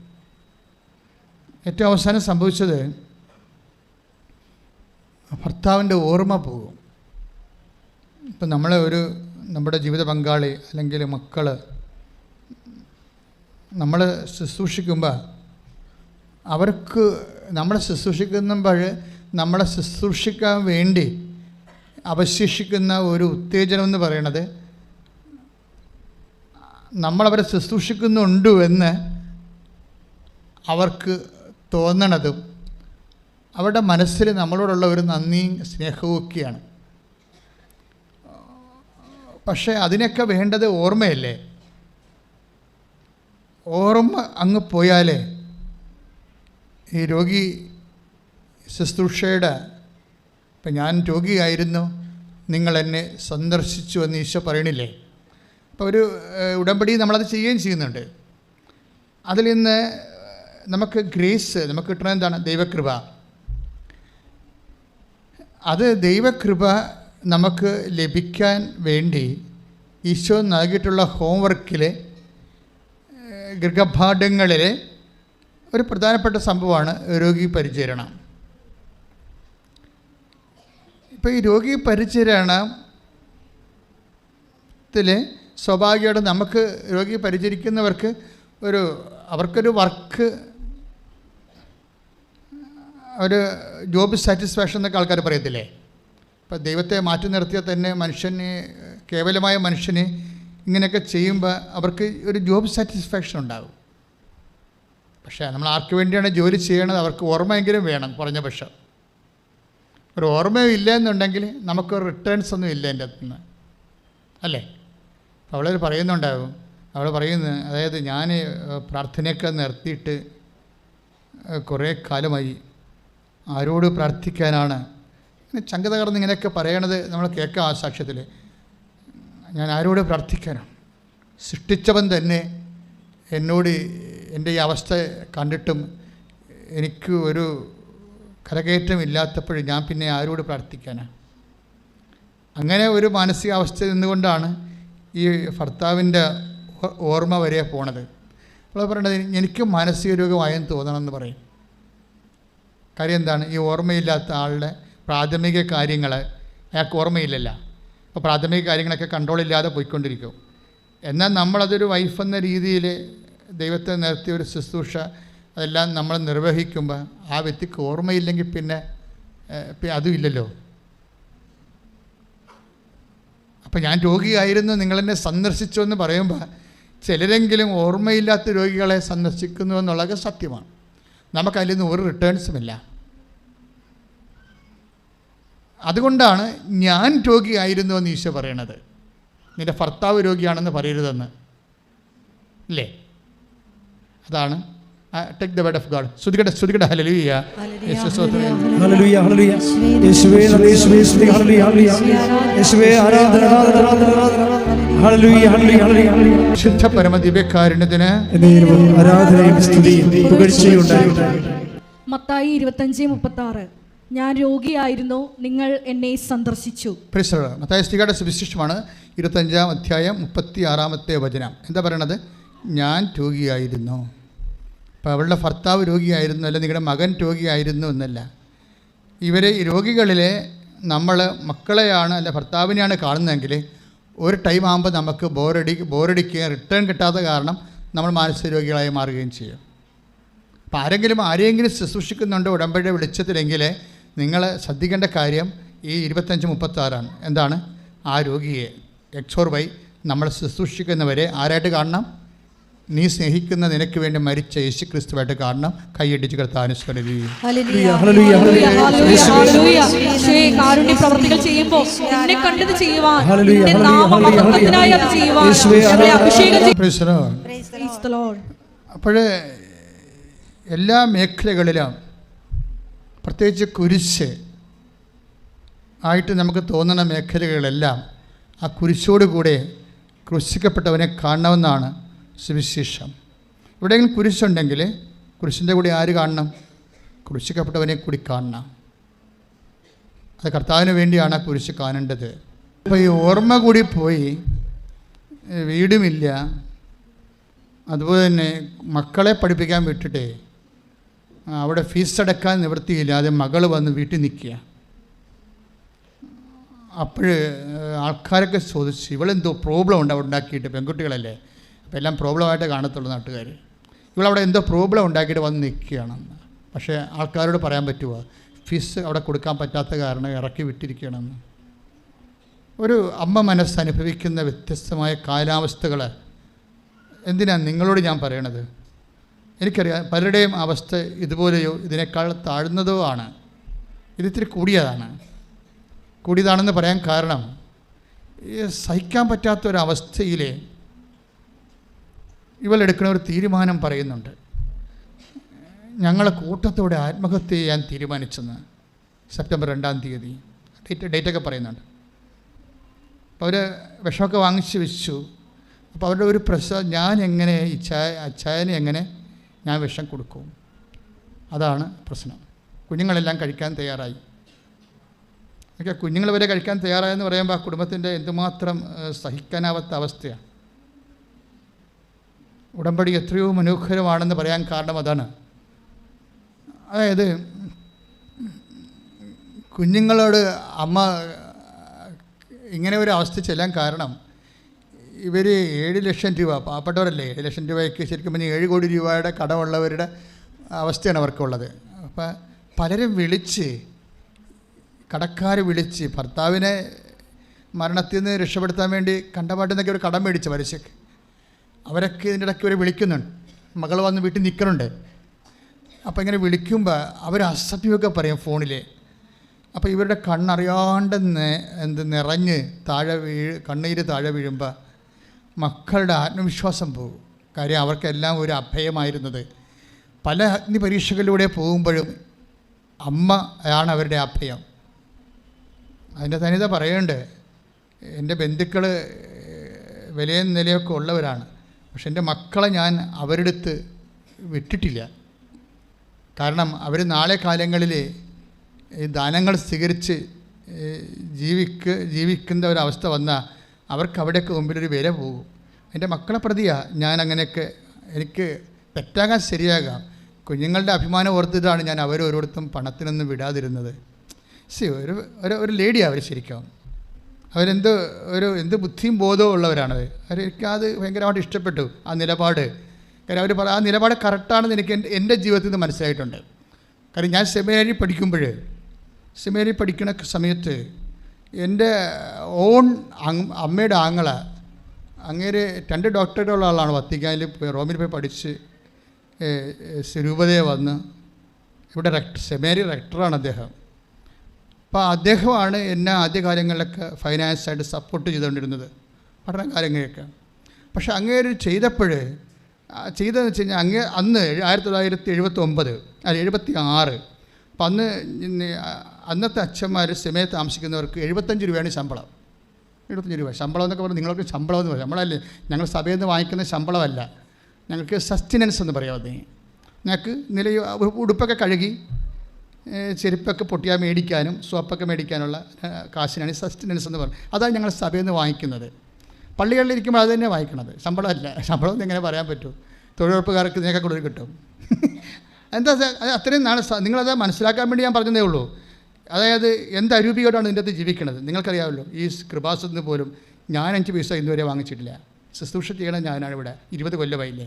ഏറ്റവും അവസാനം സംഭവിച്ചത് ഭർത്താവിൻ്റെ ഓർമ്മ പോകും. ഇപ്പം നമ്മുടെ ജീവിത പങ്കാളി അല്ലെങ്കിൽ മക്കൾ നമ്മൾ ശുശ്രൂഷിക്കുമ്പോൾ അവർക്ക് നമ്മളെ ശുശ്രൂഷിക്കുമ്പോൾ നമ്മളെ ശുശ്രൂഷിക്കാൻ വേണ്ടി അവശേഷിക്കുന്ന ഒരു ഉത്തേജനം എന്ന് പറയുന്നത് നമ്മളവരെ ശുശ്രൂഷിക്കുന്നുണ്ട് എന്ന് അവർക്ക് തോന്നണതും അവരുടെ മനസ്സിൽ നമ്മളോടുള്ള ഒരു നന്ദിയും സ്നേഹവും ഒക്കെയാണ്. പക്ഷേ അതിനൊക്കെ വേണ്ടത് ഓർമ്മയല്ലേ? ഓർമ്മ അങ്ങ് പോയാലേ ഈ രോഗി ശുശ്രൂഷയുടെ ഇപ്പം ഞാൻ രോഗിയായിരുന്നു, നിങ്ങൾ എന്നെ സന്ദർശിച്ചു എന്ന് ഈശോ പറയണില്ലേ? അപ്പോൾ ഒരു ഉടമ്പടി നമ്മളത് ചെയ്യുകയും ചെയ്യുന്നുണ്ട്. അതിൽ നിന്ന് നമുക്ക് ഗ്രേസ് നമുക്ക് കിട്ടണത് എന്താണ്? ദൈവകൃപ. അത് ദൈവകൃപ നമുക്ക് ലഭിക്കാൻ വേണ്ടി ഈശോ നൽകിയിട്ടുള്ള ഹോംവർക്കിൽ ഗൃഹപാഠങ്ങളിൽ ഒരു പ്രധാനപ്പെട്ട സംഭവമാണ് രോഗി പരിചരണം. ഇപ്പോൾ ഈ രോഗി പരിചരണത്തിൽ സ്വാഭാവികമായിട്ട് നമുക്ക് രോഗി പരിചരിക്കുന്നവർക്ക് അവർക്കൊരു വർക്ക്, ഒരു ജോബ് സാറ്റിസ്ഫാക്ഷൻ എന്നൊക്കെ ആൾക്കാർ പറയത്തില്ലേ? ഇപ്പോൾ ദൈവത്തെ മാറ്റി നിർത്തിയാൽ തന്നെ കേവലമായ മനുഷ്യന് ഇങ്ങനെയൊക്കെ ചെയ്യുമ്പോൾ അവർക്ക് ഒരു ജോബ് സാറ്റിസ്ഫാക്ഷൻ ഉണ്ടാകും. പക്ഷേ നമ്മൾ ആർക്ക് വേണ്ടിയാണ് ജോലി ചെയ്യണത്? അവർക്ക് ഓർമ്മയെങ്കിലും വേണം. കുറഞ്ഞ പക്ഷം ഒരു ഓർമ്മയും ഇല്ല എന്നുണ്ടെങ്കിൽ നമുക്ക് റിട്ടേൺസ് ഒന്നും ഇല്ല എൻ്റെ അടുത്ത് നിന്ന്, അല്ലേ? അപ്പോൾ അവൾ പറയുന്നുണ്ടാകും, അതായത് ഞാൻ പ്രാർത്ഥനയൊക്കെ നിർത്തിയിട്ട് കുറേ കാലമായി, ആരോട് പ്രാർത്ഥിക്കാനാണ്? ചങ്ക തകർന്ന് ഇങ്ങനെയൊക്കെ പറയണത് നമ്മൾ കേൾക്കാം ആ സാക്ഷ്യത്തിൽ. ഞാൻ ആരോട് പ്രാർത്ഥിക്കാനാണ്? സൃഷ്ടിച്ചവൻ തന്നെ എന്നോട് എൻ്റെ ഈ അവസ്ഥ കണ്ടിട്ടും എനിക്ക് ഒരു കരകയറ്റം ഇല്ലാത്തപ്പോൾ ഞാൻ പിന്നെ ആരോട് പ്രാർത്ഥിക്കാനാണ്? അങ്ങനെ ഒരു മാനസികാവസ്ഥയിൽ നിന്നുകൊണ്ടാണ് ഈ ഭർത്താവിൻ്റെ ഓർമ്മ വരെ പോണത്. അപ്പോൾ പറയണത് എനിക്ക് മാനസിക രോഗമായെന്ന് തോന്നണമെന്ന് പറയും. കാര്യം എന്താണ്? ഈ ഓർമ്മയില്ലാത്ത ആളുടെ പ്രാഥമിക കാര്യങ്ങൾ അയാൾക്ക് ഓർമ്മയില്ലല്ലോ. അപ്പോൾ പ്രാഥമിക കാര്യങ്ങളൊക്കെ കൺട്രോളില്ലാതെ പോയിക്കൊണ്ടിരിക്കും. എന്നാൽ നമ്മളതൊരു വൈഫ് എന്ന രീതിയിൽ ദൈവത്തെ നിർത്തിയ ഒരു ശുശ്രൂഷ അതെല്ലാം നമ്മൾ നിർവഹിക്കുമ്പോൾ ആ വ്യക്തിക്ക് ഓർമ്മയില്ലെങ്കിൽ പിന്നെ അതും ഇല്ലല്ലോ. അപ്പോൾ ഞാൻ രോഗിയായിരുന്നു, നിങ്ങളെന്നെ സന്ദർശിച്ചു എന്ന് പറയുമ്പോൾ ചിലരെങ്കിലും ഓർമ്മയില്ലാത്ത രോഗികളെ സന്ദർശിക്കുന്നു എന്നുള്ളത് സത്യമാണ്. നമുക്കതിൽ നിന്ന് ഒരു റിട്ടേൺസുമില്ല. അതുകൊണ്ടാണ് ഞാൻ രോഗിയായിരുന്നു എന്ന് ഈശോ പറയണത്. നിൻ്റെ ഭർത്താവ് രോഗിയാണെന്ന് പറയരുതെന്ന്, ഇല്ലേ? അതാണ് take the word of God. സ്തുതിക്കട്ടെ ഹല്ലേലൂയ. Hallelujah hallelujah. യേശുവേ യേശുവേ ഹല്ലേലൂയ യേശുവേ ആരാധന ഹല്ലേലൂയ ഹല്ലേലൂയ ഹല്ലേലൂയ. ശുദ്ധ പരമ ദിവ്യകാരുണ്യത്തിന് ആരാധനയും സ്തുതിയും പുകഴ്ചയും ഉണ്ടാകട്ടെ. മത്തായി 25:36 ഞാൻ രോഗിയായിരുന്നു, നിങ്ങൾ എന്നെ സന്ദർശിച്ചു. മത്തായിയുടെ സുവിശേഷമാണ് 25-ാം അധ്യായം 36-ാമത്തെ വചനം. എന്താ പറയണത്? ഞാൻ രോഗിയായിരുന്നു. അപ്പോൾ അവളുടെ ഭർത്താവ് രോഗിയായിരുന്നു, അല്ല നിങ്ങളുടെ മകൻ രോഗിയായിരുന്നു എന്നല്ല. ഇവരെ ഈ രോഗികളിലെ നമ്മൾ മക്കളെയാണ് അല്ല ഭർത്താവിനെയാണ് കാണുന്നതെങ്കിൽ ഒരു ടൈം ആകുമ്പോൾ നമുക്ക് ബോറടിക്കുകയും റിട്ടേൺ കിട്ടാത്ത കാരണം നമ്മൾ മാനസിക രോഗികളായി മാറുകയും ചെയ്യും. അപ്പോൾ ആരെങ്കിലും ശുശ്രൂഷിക്കുന്നുണ്ട് ഉടമ്പടിയുടെ വെളിച്ചത്തിലെങ്കിൽ നിങ്ങൾ ശ്രദ്ധിക്കേണ്ട കാര്യം ഈ 25-36 എന്താണ്? ആ രോഗിയെ XOR നമ്മൾ ശുശ്രൂഷിക്കുന്നവരെ ആരായിട്ട് കാണണം? നീ സ്നേഹിക്കുന്ന നിനക്ക് വേണ്ടി മരിച്ച യേശു ക്രിസ്തുവായിട്ട് കാണണം. കൈയടിച്ച് കർത്താവിനെ സ്തുതിക്കുന്നു. പ്രവർത്തികൾ ചെയ്യുമ്പോൾ എന്നെ കണ്ടത് ചെയ്യുവാൻ, നിന്റെ നാമമഹത്വത്തിനായി അത് ചെയ്യുവാൻ അഭിഷേകം. അപ്പോഴേ എല്ലാ മേഖലകളിലും പ്രത്യേകിച്ച് കുരിശ് ആയിട്ട് നമുക്ക് തോന്നുന്ന മേഖലകളെല്ലാം ആ കുരിശോടുകൂടെ ക്രൂശിക്കപ്പെട്ടവനെ കാണണമെന്നാണ് സുവിശേഷം. എവിടെയെങ്കിലും കുരിശുണ്ടെങ്കിൽ കുരിശിൻ്റെ കൂടെ ആര് കാണണം? ക്രൂശിക്കപ്പെട്ടവനെ കൂടി കാണണം. അത് കർത്താവിന് വേണ്ടിയാണ് ആ കുരിശ് കാണേണ്ടത്. അപ്പോൾ ഈ ഓർമ്മ കൂടി പോയി, വീടുമില്ല, അതുപോലെ തന്നെ മക്കളെ പഠിപ്പിക്കാൻ വിട്ടിട്ടേ അവിടെ ഫീസ് അടക്കാൻ നിവൃത്തിയില്ലാതെ മകൾ വന്ന് വീട്ടിൽ നിൽക്കുക. അപ്പോൾ ആൾക്കാരൊക്കെ ചോദിച്ചു, ഇവളെന്തോ പ്രോബ്ലം ഉണ്ട് അവിടെ ഉണ്ടാക്കിയിട്ട്, പെൺകുട്ടികളല്ലേ അപ്പോൾ എല്ലാം പ്രോബ്ലമായിട്ട് കാണത്തുള്ളൂ നാട്ടുകാർ, ഇവളവിടെ എന്തോ പ്രോബ്ലം ഉണ്ടാക്കിയിട്ട് വന്ന് നിൽക്കുകയാണെന്ന്. പക്ഷേ ആൾക്കാരോട് പറയാൻ പറ്റുമോ? ഫീസ് അവിടെ കൊടുക്കാൻ പറ്റാത്ത കാരണം ഇറക്കി വിട്ടിരിക്കുകയാണെന്ന്. ഒരു അമ്മ മനസ്സനുഭവിക്കുന്ന വ്യത്യസ്തമായ കാലാവസ്ഥകൾ എന്തിനാണ് നിങ്ങളോട് ഞാൻ പറയണത്? എനിക്കറിയാം പലരുടെയും അവസ്ഥ ഇതുപോലെയോ ഇതിനേക്കാൾ താഴ്ന്നതോ ആണ്. ഇതിത്തിരി കൂടിയതാണെന്ന് പറയാൻ കാരണം സഹിക്കാൻ പറ്റാത്തൊരവസ്ഥയിൽ ഇവളെടുക്കുന്ന ഒരു തീരുമാനം പറയുന്നുണ്ട്. ഞങ്ങളെ കൂട്ടത്തോടെ ആത്മഹത്യ ചെയ്യാൻ തീരുമാനിച്ചെന്ന് സെപ്റ്റംബർ 2-ാം തീയതി ഡേറ്റൊക്കെ പറയുന്നുണ്ട്. അപ്പോൾ അവർ വിഷമൊക്കെ വാങ്ങിച്ച് വെച്ചു. അപ്പോൾ അവരുടെ ഒരു ഞാൻ എങ്ങനെ അച്ചായനെ എങ്ങനെ ഞാൻ വിഷം കൊടുക്കും? അതാണ് പ്രശ്നം. കുഞ്ഞുങ്ങളെല്ലാം കഴിക്കാൻ തയ്യാറായി. ഒക്കെ കുഞ്ഞുങ്ങൾ വരെ കഴിക്കാൻ തയ്യാറായെന്ന് പറയുമ്പോൾ ആ കുടുംബത്തിൻ്റെ എന്തുമാത്രം സഹിക്കാനാവാത്ത അവസ്ഥയാണ്. ഉടമ്പടി എത്രയോ മനോഹരമാണെന്ന് പറയാൻ കാരണം അതാണ്. അതായത് കുഞ്ഞുങ്ങളോട് അമ്മ ഇങ്ങനെ ഒരു അവസ്ഥ ചെല്ലാൻ കാരണം ഇവർ 7 ലക്ഷം രൂപ, പാവപ്പെട്ടവരല്ലേ, 7 ലക്ഷം രൂപയ്ക്ക് ശരിക്കും പറഞ്ഞാൽ 7 കോടി രൂപയുടെ കടമുള്ളവരുടെ അവസ്ഥയാണ് അവർക്കുള്ളത്. അപ്പം പലരും കടക്കാർ വിളിച്ച് ഭർത്താവിനെ മരണത്തിൽ നിന്ന് രക്ഷപ്പെടുത്താൻ വേണ്ടി കണ്ടപാട്ടുന്നൊക്കെ ഒരു കടം മേടിച്ച് പലിശക്ക് അവരൊക്കെ ഇതിൻ്റെ ഇടയ്ക്ക് ഇവരെ വിളിക്കുന്നുണ്ട്. മകൾ വന്ന് വീട്ടിൽ നിൽക്കണുണ്ട്. അപ്പോൾ ഇങ്ങനെ വിളിക്കുമ്പോൾ അവർ അസഭ്യമൊക്കെ പറയും ഫോണിൽ. അപ്പോൾ ഇവരുടെ കണ്ണറിയാണ്ട് നിറഞ്ഞ് കണ്ണീര് താഴെ വീഴുമ്പോൾ മക്കളുടെ ആത്മവിശ്വാസം പോകും. കാര്യം അവർക്കെല്ലാം ഒരു അഭയമായിരുന്നത്. പല അഗ്നി പരീക്ഷകളിലൂടെ പോകുമ്പോഴും അമ്മ ആണ് അവരുടെ അഭയം. അതിൻ്റെ തനിത പറയുന്നുണ്ട്. എൻ്റെ ബന്ധുക്കൾ വിലയും നിലയൊക്കെ ഉള്ളവരാണ്, പക്ഷെ എൻ്റെ മക്കളെ ഞാൻ അവരുടെ അടുത്ത് വിട്ടിട്ടില്ല. കാരണം അവർ നാളെ കാലങ്ങളിൽ ഈ ദാനങ്ങൾ സ്വീകരിച്ച് ജീവിക്കുന്ന ഒരവസ്ഥ വന്നാൽ അവർക്ക് അവിടെയൊക്കെ മുമ്പിലൊരു വില പോകും. എൻ്റെ മക്കളെ പ്രതിയാണ് ഞാൻ അങ്ങനെയൊക്കെ, എനിക്ക് തെറ്റാകാൻ ശരിയാകാം, കുഞ്ഞുങ്ങളുടെ അഭിമാനം ഓർത്തിട്ടാണ് ഞാൻ അവരോരോരുത്തും പണത്തിനൊന്നും വിടാതിരുന്നത്. ഒരു ലേഡിയാണ് അവർ. ശരിക്കും എന്ത് ബുദ്ധിയും ബോധവും ഉള്ളവരാണത്. എനിക്കത് ഭയങ്കരമായിട്ട് ഇഷ്ടപ്പെട്ടു ആ നിലപാട്. കാര്യം അവർ ആ നിലപാട് കറക്റ്റാണെന്ന് എനിക്ക് എൻ്റെ ജീവിതത്തിൽ നിന്ന് മനസ്സിലായിട്ടുണ്ട്. കാര്യം ഞാൻ സെമിനാരി പഠിക്കുന്ന സമയത്ത് എൻ്റെ ഓൺ അമ്മയുടെ ആങ്ങള അങ്ങേര് 2 ഡോക്ടറേറ്റ് ഉള്ള ആളാണ്. വത്തിക്കാനിൽ റോമിൽ പോയി പഠിച്ച് രൂപതയെ വന്ന് ഇവിടെ സെമിനാരി റെക്ടറാണ് അദ്ദേഹം. അപ്പോൾ അദ്ദേഹമാണ് എന്നെ ആദ്യകാലങ്ങളിലൊക്കെ ഫൈനാൻസായിട്ട് സപ്പോർട്ട് ചെയ്തുകൊണ്ടിരുന്നത് പഠന കാര്യങ്ങളൊക്കെ. പക്ഷെ അങ്ങേര് ചെയ്തതെന്ന് വെച്ച് കഴിഞ്ഞാൽ അന്ന് 1979 76 അപ്പം അന്നത്തെ അച്ഛന്മാർ സെമിനാരിൽ താമസിക്കുന്നവർക്ക് 75 രൂപയാണ് ശമ്പളം. 75 രൂപ ശമ്പളം എന്നൊക്കെ പറഞ്ഞാൽ നിങ്ങൾക്ക് ശമ്പളം എന്ന് പറയും. നമ്മളല്ലേ, ഞങ്ങൾ സഭയിൽ നിന്ന് വാങ്ങിക്കുന്ന ശമ്പളമല്ല, ഞങ്ങൾക്ക് സസ്റ്റ്നൻസ് എന്ന് പറയാം. ഞങ്ങൾക്ക് ഉടുപ്പൊക്കെ കഴുകി ചെരുപ്പൊക്കെ പൊട്ടിയാൽ മേടിക്കാനും സോപ്പൊക്കെ മേടിക്കാനുള്ള കാശിനാണ് സസ്റ്റ്നൻസ് എന്ന് പറയുന്നത്. അതാണ് ഞങ്ങൾ സഭയിൽ നിന്ന് വാങ്ങിക്കുന്നത്. പള്ളികളിലിരിക്കുമ്പോൾ അത് തന്നെ വാങ്ങിക്കണത്, ശമ്പളമല്ല. ശമ്പളം എന്ന് എങ്ങനെ പറയാൻ പറ്റും? തൊഴിലുറപ്പുകാർക്ക് ഇതിനൊക്കെ കൂടുതൽ കിട്ടും. എന്താ അത്രയും നാളെ നിങ്ങളത് മനസ്സിലാക്കാൻ വേണ്ടി ഞാൻ പറഞ്ഞതേ ഉള്ളൂ. അതായത് എന്ത് അരൂപിയോടാണ് ഇതിൻ്റെ അകത്ത് ജീവിക്കണത് നിങ്ങൾക്കറിയാമല്ലോ. ഈ കൃപാസനത്തിന് പോലും ഞാൻ 5 പൈസ ഇന്നുവരെ വാങ്ങിച്ചിട്ടില്ല. ശുശ്രൂഷ ചെയ്യണം ഞാനാണ് ഇവിടെ. 20 കൊല്ലമായില്ലേ.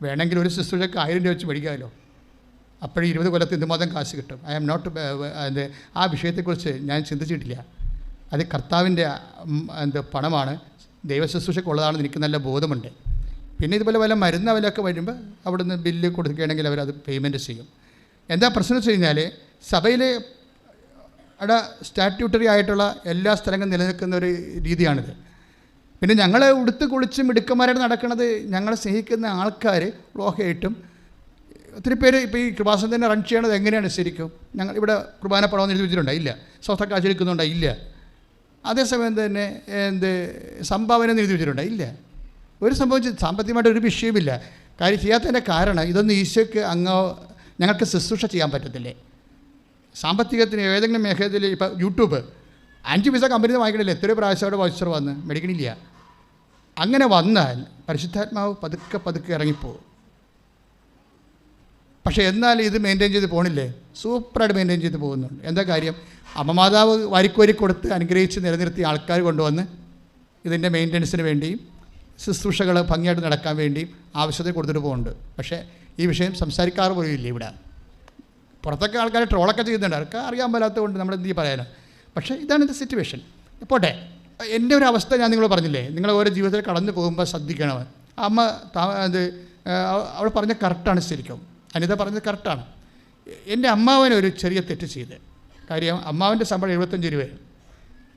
വേണമെങ്കിൽ ഒരു ശുശ്രൂഷയ്ക്ക് 1000 രൂപ വെച്ച് മേടിക്കാമല്ലോ. അപ്പോഴും 20 കൊല്ലത്ത് എന്തുമാത്രം കാശ് കിട്ടും. ഐ ആം നോട്ട് ആ വിഷയത്തെക്കുറിച്ച് ഞാൻ ചിന്തിച്ചിട്ടില്ല. അത് കർത്താവിൻ്റെ പണമാണ്, ദൈവ ശുശ്രൂഷയ്ക്കുള്ളതാണെന്ന് എനിക്ക് നല്ല ബോധമുണ്ട്. പിന്നെ ഇതുപോലെ വല്ല മരുന്ന് വിലയൊക്കെ വരുമ്പോൾ അവിടുന്ന് ബില്ല് കൊടുക്കുകയാണെങ്കിൽ അവരത് പേയ്മെൻറ്റ് ചെയ്യും. എന്താ പ്രശ്നം വെച്ച് കഴിഞ്ഞാൽ സഭയിലെ സ്റ്റാറ്റ്യൂട്ടറി ആയിട്ടുള്ള എല്ലാ സ്ഥലങ്ങളും നിലനിൽക്കുന്ന ഒരു രീതിയാണിത്. പിന്നെ ഞങ്ങളെ ഉടുത്ത് കുളിച്ചും മിടുക്കന്മാരായിട്ട് നടക്കുന്നത് ഞങ്ങളെ സ്നേഹിക്കുന്ന ആൾക്കാർ ലോഹയായിട്ടും ഒത്തിരി പേര് ഇപ്പോൾ ഈ കൃപാസനം തന്നെ റൺ ചെയ്യണത് എങ്ങനെയാണ് ശരിക്കും? ഞങ്ങൾ ഇവിടെ കുർബാന പണമെന്ന് എഴുതി വെച്ചിട്ടുണ്ടോ? ഇല്ല. സ്വസ്ഥ കാശ് എടുക്കുന്നുണ്ടോ? ഇല്ല. അതേസമയം തന്നെ സംഭാവന എഴുതി വെച്ചിട്ടുണ്ടോ? ഇല്ല. ഒരു സംഭവം സാമ്പത്തികമായിട്ട് ഒരു വിഷയമില്ല. കാര്യം ചെയ്യാത്തതിൻ്റെ കാരണം ഇതൊന്നും ഈശോയ്ക്ക് ഞങ്ങൾക്ക് ശുശ്രൂഷ ചെയ്യാൻ പറ്റത്തില്ലേ? സാമ്പത്തികത്തിന് ഏതെങ്കിലും മേഖലയിൽ ഇപ്പോൾ യൂട്യൂബ് 5 പൈസ കമ്പനിയിൽ നിന്ന് വാങ്ങിക്കണില്ല. എത്രയോ പ്രാവശ്യം അവിടെ വോയിച്ചർ വന്ന് മേടിക്കണില്ല. അങ്ങനെ വന്നാൽ പരിശുദ്ധാത്മാവ് പതുക്കെ ഇറങ്ങിപ്പോവും. പക്ഷേ എന്നാൽ ഇത് മെയിൻറ്റെയിൻ ചെയ്ത് പോകണില്ലേ? സൂപ്പറായിട്ട് മെയിൻറ്റെയിൻ ചെയ്ത് പോകുന്നുണ്ട്. എന്താ കാര്യം? അമ്മമാതാവ് വാരിക്കോരി കൊടുത്ത് അനുഗ്രഹിച്ച് നിലനിർത്തിയ ആൾക്കാർ കൊണ്ടുവന്ന് ഇതിൻ്റെ മെയിൻ്റനൻസിന് വേണ്ടിയും ശുശ്രൂഷകൾ ഭംഗിയായിട്ട് നടക്കാൻ വേണ്ടിയും ആവശ്യത്തിന് കൊടുത്തിട്ട് പോകുന്നുണ്ട്. പക്ഷേ ഈ വിഷയം സംസാരിക്കാറ് പോലും ഇല്ല ഇവിടെ. പുറത്തൊക്കെ ആൾക്കാർ ട്രോളൊക്കെ ചെയ്യുന്നുണ്ട്, അവർക്ക് അറിയാൻ പാലാത്തത് കൊണ്ട് നമ്മൾ എന്ത് പറയാനോ. പക്ഷേ ഇതാണ് ഇത് സിറ്റുവേഷൻ. പോട്ടെ, എൻ്റെ ഒരു അവസ്ഥ ഞാൻ നിങ്ങൾ പറഞ്ഞില്ലേ, നിങ്ങൾ ഓരോ ജീവിതത്തിൽ കടന്നു പോകുമ്പോൾ ശ്രദ്ധിക്കണം. അമ്മ അവൾ പറഞ്ഞ കറക്റ്റാണ്. ശരിക്കും അനിത പറഞ്ഞത് കറക്റ്റാണ്. എൻ്റെ അമ്മാവൻ ഒരു ചെറിയ തെറ്റ് ചെയ്ത് കാര്യം, അമ്മാവൻ്റെ ശമ്പളം 75 രൂപയാണ്.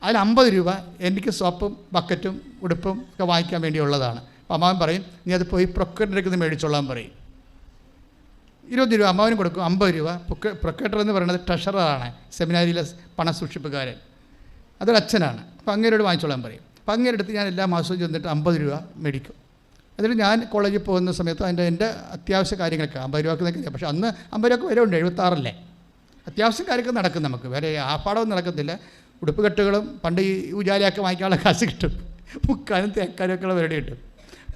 അതിൽ 50 രൂപ എനിക്ക് സോപ്പും ബക്കറ്റും ഉടുപ്പും ഒക്കെ വാങ്ങിക്കാൻ വേണ്ടിയുള്ളതാണ്. അപ്പോൾ അമ്മാവൻ പറയും, നീ അത് പോയി പ്രൊക്കറ്ററിലേക്ക് നിന്ന് മേടിച്ചോളാൻ പറയും. 20 രൂപ അമ്മാവനും കൊടുക്കും. 50 രൂപ പ്രൊക്കറ്റർ എന്ന് പറയുന്നത് ട്രഷററാണ്, സെമിനാരിയിലെ പണം സൂക്ഷിപ്പുകാരൻ. അതൊരു അച്ഛനാണ്. അപ്പോൾ അങ്ങേരോട് വാങ്ങിച്ചോളാൻ പറയും. അപ്പോൾ അങ്ങേരെടുത്ത് ഞാൻ എല്ലാ മാസവും ചെന്നിട്ട് 50 രൂപ മേടിക്കും. എന്നിട്ട് ഞാൻ കോളേജിൽ പോകുന്ന സമയത്ത് എൻ്റെ അത്യാവശ്യ കാര്യങ്ങളൊക്കെ 50 രൂപക്ക് നിൽക്കില്ല. പക്ഷേ അന്ന് 50 രൂപക്ക് വില ഉണ്ട്, 76 അത്യാവശ്യം കാര്യമൊക്കെ നടക്കും. നമുക്ക് വേറെ ആപ്പാടമൊന്നും നടക്കത്തില്ല. ഉടുപ്പ് കെട്ടുകളും പണ്ട് ഈ ഉജാലയൊക്കെ വാങ്ങിക്കാനുള്ള കാശ് കിട്ടും, മുക്കാനും തേക്കാനും ഒക്കെ പരിപാടി കിട്ടും.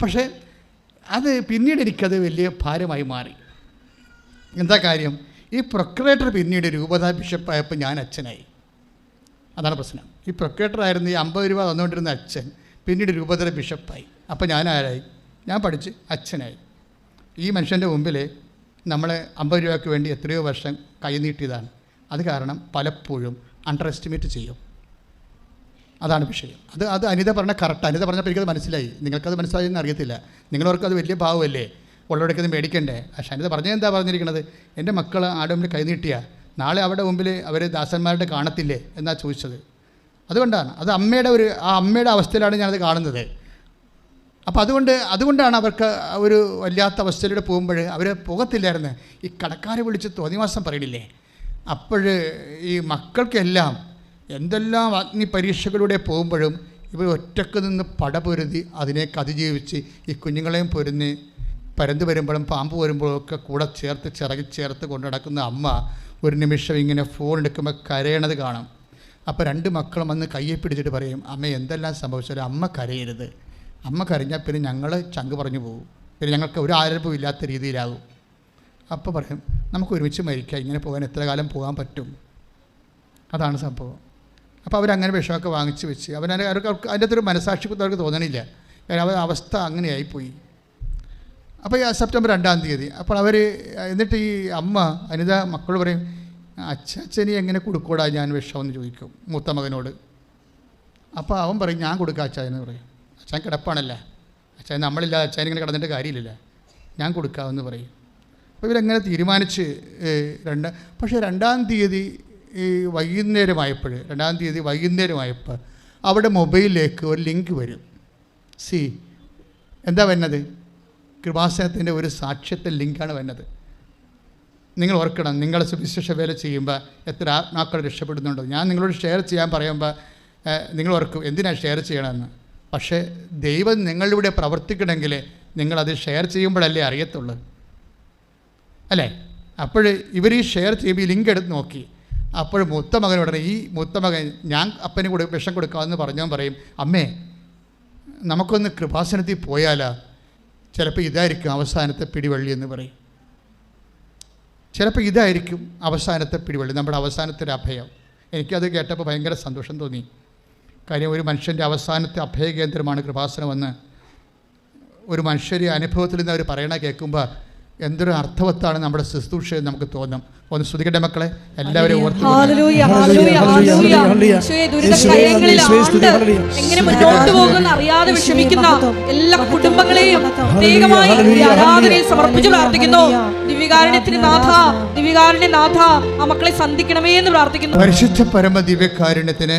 പക്ഷേ അത് പിന്നീട് എനിക്കത് വലിയ ഭാരമായി മാറി. എന്താ കാര്യം? ഈ പ്രൊക്യുറേറ്റർ പിന്നീട് രൂപതാ ബിഷപ്പായപ്പോൾ ഞാൻ അച്ഛനായി. അതാണ് പ്രശ്നം. ഈ പ്രൊക്യുറേറ്ററായിരുന്നു ഈ 50 രൂപ തന്നുകൊണ്ടിരുന്ന അച്ഛൻ പിന്നീട് രൂപതയുടെ ബിഷപ്പായി. അപ്പോൾ ഞാൻ ആരായി? ഞാൻ പഠിച്ച് അച്ഛനായി. ഈ മനുഷ്യൻ്റെ മുമ്പിൽ നമ്മൾ 50 രൂപയ്ക്ക് വേണ്ടി എത്രയോ വർഷം കൈനീട്ടിയതാണ്. അത് കാരണം പലപ്പോഴും അണ്ടർ എസ്റ്റിമേറ്റ് ചെയ്യും. അതാണ് വിഷയം. അത് അനിത പറഞ്ഞ കറക്റ്റ്. അനിത പറഞ്ഞപ്പോൾ എനിക്കത് മനസ്സിലായി. നിങ്ങൾക്കത് മനസ്സിലായെന്ന് അറിയത്തില്ല. നിങ്ങളവർക്കത് വലിയ ഭാവമല്ലേ, ഉള്ളവരൊക്കെ അത് മേടിക്കണ്ടേ. പക്ഷേ അനിത പറഞ്ഞത് എന്താ പറഞ്ഞിരിക്കുന്നത്? എൻ്റെ മക്കൾ ആടെ മുമ്പിൽ കൈനീട്ടിയ നാളെ അവിടെ മുമ്പിൽ അവർ ദാസന്മാരുടെ കാണത്തില്ലേ എന്നാ ചോദിച്ചത്. അതുകൊണ്ടാണ് അത് അമ്മയുടെ അവസ്ഥയിലാണ് ഞാനത് കാണുന്നത്. അപ്പോൾ അതുകൊണ്ടാണ് അവർക്ക് ഒരു വല്ലാത്ത അവസ്ഥയിലൂടെ പോകുമ്പോൾ അവർ പോകത്തില്ലായിരുന്നു. ഈ കടക്കാരെ വിളിച്ച് തോന്നിവാസം പറയണില്ലേ, അപ്പോൾ ഈ മക്കൾക്കെല്ലാം എന്തെല്ലാം അഗ്നി പരീക്ഷകളിലൂടെ പോകുമ്പോഴും ഇവർ ഒറ്റക്ക് നിന്ന് പടപൊരുതി അതിനേക്ക് അതിജീവിച്ച് ഈ കുഞ്ഞുങ്ങളെയും പൊരുന്ന് പരന്ത് വരുമ്പോഴും പാമ്പ് വരുമ്പോഴും ഒക്കെ കൂടെ ചേർത്ത് കൊണ്ടു നടക്കുന്ന അമ്മ ഒരു നിമിഷം ഇങ്ങനെ ഫോൺ എടുക്കുമ്പോൾ കരയണത് കാണും. അപ്പോൾ 2 മക്കളും വന്ന് കയ്യെ പിടിച്ചിട്ട് പറയും, അമ്മ എന്തെല്ലാം സംഭവിച്ചാലും അമ്മ കരയരുത്. അമ്മ കരഞ്ഞാൽ പിന്നെ ഞങ്ങൾ ചങ്ക് പറഞ്ഞു പോകും, പിന്നെ ഞങ്ങൾക്ക് ഒരു ആരംഭവും ഇല്ലാത്ത രീതിയിലാകും. അപ്പോൾ പറയും, നമുക്ക് ഒരുമിച്ച് മരിക്കാം, ഇങ്ങനെ പോകാൻ എത്ര കാലം പോകാൻ പറ്റും. അതാണ് സംഭവം. അപ്പോൾ അവരങ്ങനെ വിഷമൊക്കെ വാങ്ങിച്ച് വെച്ച് അവർക്ക് അതിൻ്റെ അകത്തൊരു മനസാക്ഷിത്വം അവർക്ക് തോന്നണില്ല. കാരണം അവരുടെ അവസ്ഥ അങ്ങനെയായിപ്പോയി. അപ്പോൾ ഈ സെപ്റ്റംബർ 2-ാം തീയതി അപ്പോൾ എന്നിട്ട് ഈ അമ്മ അനിത മക്കൾ പറയും, അച്ഛനി എങ്ങനെ കൊടുക്കൂടാ ഞാൻ വിഷമെന്ന് ചോദിക്കും മൂത്ത മകനോട്. അപ്പോൾ അവൻ പറയും, ഞാൻ കൊടുക്കാം അച്ഛനെന്ന് പറയും. അച്ഛൻ കിടപ്പാണല്ലേ, അച്ഛൻ നമ്മളില്ലാതെ അച്ഛൻ ഇങ്ങനെ കിടന്നിട്ട് കാര്യമില്ലല്ലോ, ഞാൻ കൊടുക്കാമെന്ന് പറയും. അപ്പോൾ ഇവരെങ്ങനെ തീരുമാനിച്ച് പക്ഷേ 2-ാം തീയതി വൈകുന്നേരമായപ്പോൾ അവിടെ മൊബൈലിലേക്ക് ഒരു ലിങ്ക് വരും. എന്താ വരുന്നത്? കൃപാസനത്തിൻ്റെ ഒരു സാക്ഷ്യത്തെ ലിങ്കാണ് വരുന്നത്. നിങ്ങൾ ഓർക്കണം, നിങ്ങൾ സുവിശേഷ വേല ചെയ്യുമ്പോൾ എത്ര ആത്മാക്കൾ രക്ഷപ്പെടുന്നുണ്ടോ. ഞാൻ നിങ്ങളോട് ഷെയർ ചെയ്യാൻ പറയുമ്പോൾ നിങ്ങൾ ഓർക്കും എന്തിനാണ് ഷെയർ ചെയ്യണമെന്ന്. പക്ഷേ ദൈവം നിങ്ങളിലൂടെ പ്രവർത്തിക്കണമെങ്കിൽ നിങ്ങളത് ഷെയർ ചെയ്യുമ്പോഴല്ലേ അറിയത്തുള്ളൂ, അല്ലേ? അപ്പോൾ ഇവർ ഈ ഷെയർ ചെയ്യുമ്പോൾ ഈ ലിങ്ക് എടുത്ത് നോക്കി. അപ്പോൾ മൂത്ത മകനോട് ഈ മൂത്ത മകൻ ഞാൻ അപ്പന് വിഷം കൊടുക്കാമെന്ന് പറഞ്ഞവൻ പറയും, അമ്മേ നമുക്കൊന്ന് കൃപാസനത്തിൽ പോയാലാ, ചിലപ്പോൾ ഇതായിരിക്കും അവസാനത്തെ പിടിവള്ളി എന്ന് പറയും. ചിലപ്പോൾ ഇതായിരിക്കും അവസാനത്തെ പിടിവള്ളി, നമ്മുടെ അവസാനത്തെ ഒരു അഭയം. എനിക്കത് കേട്ടപ്പോൾ ഭയങ്കര സന്തോഷം തോന്നി. കാര്യം ഒരു മനുഷ്യൻ്റെ അവസാനത്തെ അഭയകേന്ദ്രമാണ് കൃപാസനമെന്ന് ഒരു മനുഷ്യരെ അനുഭവത്തിൽ നിന്ന് അവർ പറയണ കേൾക്കുമ്പോൾ എന്തൊരു അർത്ഥവത്താണ് നമ്മുടെ ശുശ്രൂഷ നമുക്ക് തോന്നും. ഒന്ന് ശ്രുതിക്കട്ടെ മക്കളെ, എല്ലാവരും എങ്ങനെ മുന്നോട്ട് പോകുമെന്ന് അറിയാതെ വിഷമിക്കുന്ന എല്ലാ കുടുംബങ്ങളെയും പ്രത്യേകമായി ആരാധനയിൽ സമർപ്പിച്ച് പ്രാർത്ഥിക്കുന്നു. ദിവ്യകാരുണ്യത്തിന് നാഥ ആ മക്കളെ സന്ധിക്കണമേ എന്ന് പ്രാർത്ഥിക്കുന്നു. പരിശുദ്ധ പരമ ദിവ്യകാരുണ്യത്തിന്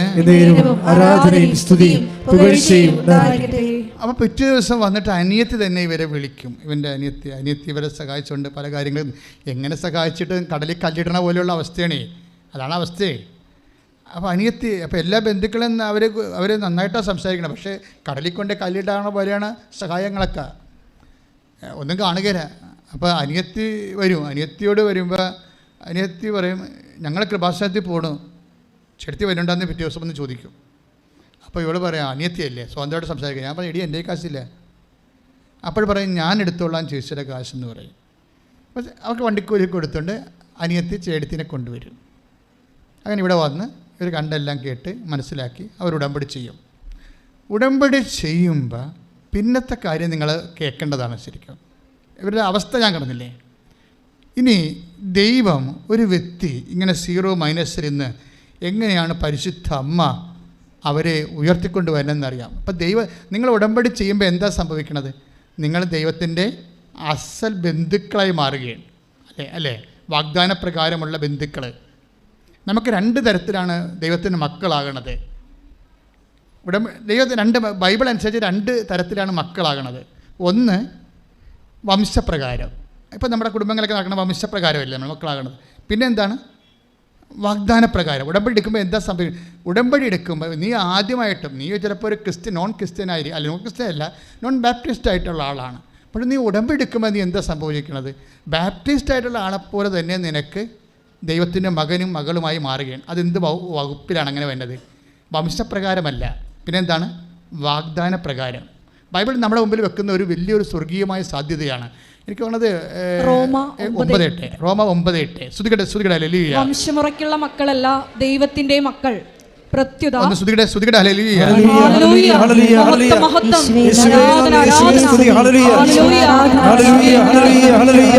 ആരാധനയും സ്തുതിയും പുകഴ്ചയും ഉണ്ടായിരിക്കട്ടെ. അപ്പോൾ പിറ്റേ ദിവസം വന്നിട്ട് അനിയത്തി തന്നെ ഇവരെ വിളിക്കും. ഇവൻ്റെ അനിയത്തി ഇവരെ സഹായിച്ചുകൊണ്ട് പല കാര്യങ്ങളും എങ്ങനെ സഹായിച്ചിട്ട് കടലിൽ കല്ലിടണ പോലെയുള്ള അവസ്ഥയാണ്. അതാണ് അവസ്ഥയെ. അപ്പോൾ എല്ലാ ബന്ധുക്കളും അവർ നന്നായിട്ടാണ് സംസാരിക്കണം. പക്ഷേ കടലിൽ കൊണ്ട് കല്ലിടണ പോലെയാണ് സഹായങ്ങളൊക്കെ, ഒന്നും കാണുകയില്ല. അപ്പോൾ അനിയത്തി വരും. അനിയത്തിയോട് വരുമ്പോൾ അനിയത്തി പറയും, ഞങ്ങൾ കൃപാസനത്തിൽ പോകണു, ചെടുത്തി വരുന്നുണ്ടെന്ന് പിറ്റേ ദിവസം ഒന്ന് ചോദിക്കും. അപ്പോൾ ഇവള് പറയാം, അനിയത്തിയല്ലേ, സ്വന്തമായിട്ട് സംസാരിക്കുക. ഞാൻ പറയും, എടി എൻ്റെ കാശില്ല. അപ്പോൾ പറയും, ഞാൻ എടുത്തോളാം ചേച്ചിയുടെ കാശെന്ന് പറയും. അപ്പോൾ അവർക്ക് വണ്ടിക്കൂലി കൊടുത്തുകൊണ്ട് അനിയത്തി ചേട്ടത്തിനെ കൊണ്ടുവരും. അങ്ങനെ ഇവിടെ വന്ന് ഇവർ കണ്ടെല്ലാം കേട്ട് മനസ്സിലാക്കി അവർ ഉടമ്പടി ചെയ്യും. ഉടമ്പടി ചെയ്യുമ്പോൾ പിന്നത്തെ കാര്യം നിങ്ങൾ കേൾക്കേണ്ടതാണ്. ശരിക്കും ഇവരുടെ അവസ്ഥ ഞാൻ കടന്നില്ലേ. ഇനി ദൈവം ഒരു വ്യക്തി ഇങ്ങനെ 0 നിന്ന് എങ്ങനെയാണ് പരിശുദ്ധ അമ്മ അവരെ ഉയർത്തിക്കൊണ്ട് വരുന്നതെന്നറിയാം. അപ്പം നിങ്ങൾ ഉടമ്പടി ചെയ്യുമ്പോൾ എന്താ സംഭവിക്കണത്? നിങ്ങൾ ദൈവത്തിൻ്റെ അസൽ ബന്ധുക്കളായി മാറുകയാണ്. അല്ലേ? വാഗ്ദാന പ്രകാരമുള്ള ബന്ധുക്കൾ. നമുക്ക് 2 തരത്തിലാണ് ദൈവത്തിൻ്റെ മക്കളാകണത്. ദൈവത്തിന് ബൈബിൾ അനുസരിച്ച് 2 തരത്തിലാണ് മക്കളാകണത്. ഒന്ന് വംശപ്രകാരം. ഇപ്പം നമ്മുടെ കുടുംബങ്ങളൊക്കെ നടക്കുന്ന വംശപ്രകാരമല്ലേ നമ്മൾ മക്കളാകണത്. പിന്നെ എന്താണ്? വാഗ്ദാനപ്രകാരം. ഉടമ്പടി എടുക്കുമ്പോൾ എന്താ സംഭവിക്കുന്നത്? ഉടമ്പടി എടുക്കുമ്പോൾ നീ ആദ്യമായിട്ടും നീ ചിലപ്പോൾ ഒരു നോൺ ക്രിസ്ത്യൻ ആയിരിക്കും, അല്ല നോൺ ക്രിസ്ത്യൻ അല്ല, നോൺ ബാപ്റ്റിസ്റ്റ് ആയിട്ടുള്ള ആളാണ്. അപ്പോൾ നീ ഉടമ്പടി എടുക്കുമ്പോൾ നീ എന്താ സംഭവിക്കുന്നത്? ബാപ്റ്റിസ്റ്റ് ആയിട്ടുള്ള ആളെപ്പോലെ തന്നെ നിനക്ക് ദൈവത്തിൻ്റെ മകനും മകളുമായി മാറുകയാണ്. അതെന്ത് വകുപ്പിലാണ് അങ്ങനെ വേണ്ടത്? വംശപ്രകാരമല്ല. പിന്നെന്താണ്? വാഗ്ദാനപ്രകാരം. ബൈബിൾ നമ്മുടെ മുമ്പിൽ വെക്കുന്ന ഒരു വലിയൊരു സ്വർഗീയമായ സാധ്യതയാണ്. എനിക്ക് തോന്നുന്നത് റോമ 9:8. ശ്രുതികട ഹല്ലേലൂയ. വംശമുറയ്ക്കുള്ള മക്കളല്ല ദൈവത്തിന്റെ മക്കൾ. പ്രത്യുത ശ്രുതികട ഹല്ലേലൂയ. ഹല്ലേലൂയ ഹല്ലേലൂയ ഹല്ലേലൂയ മഹത്വം യേശുവേ യേശുവേ സ്തുതി. Hallelujah hallelujah hallelujah hallelujah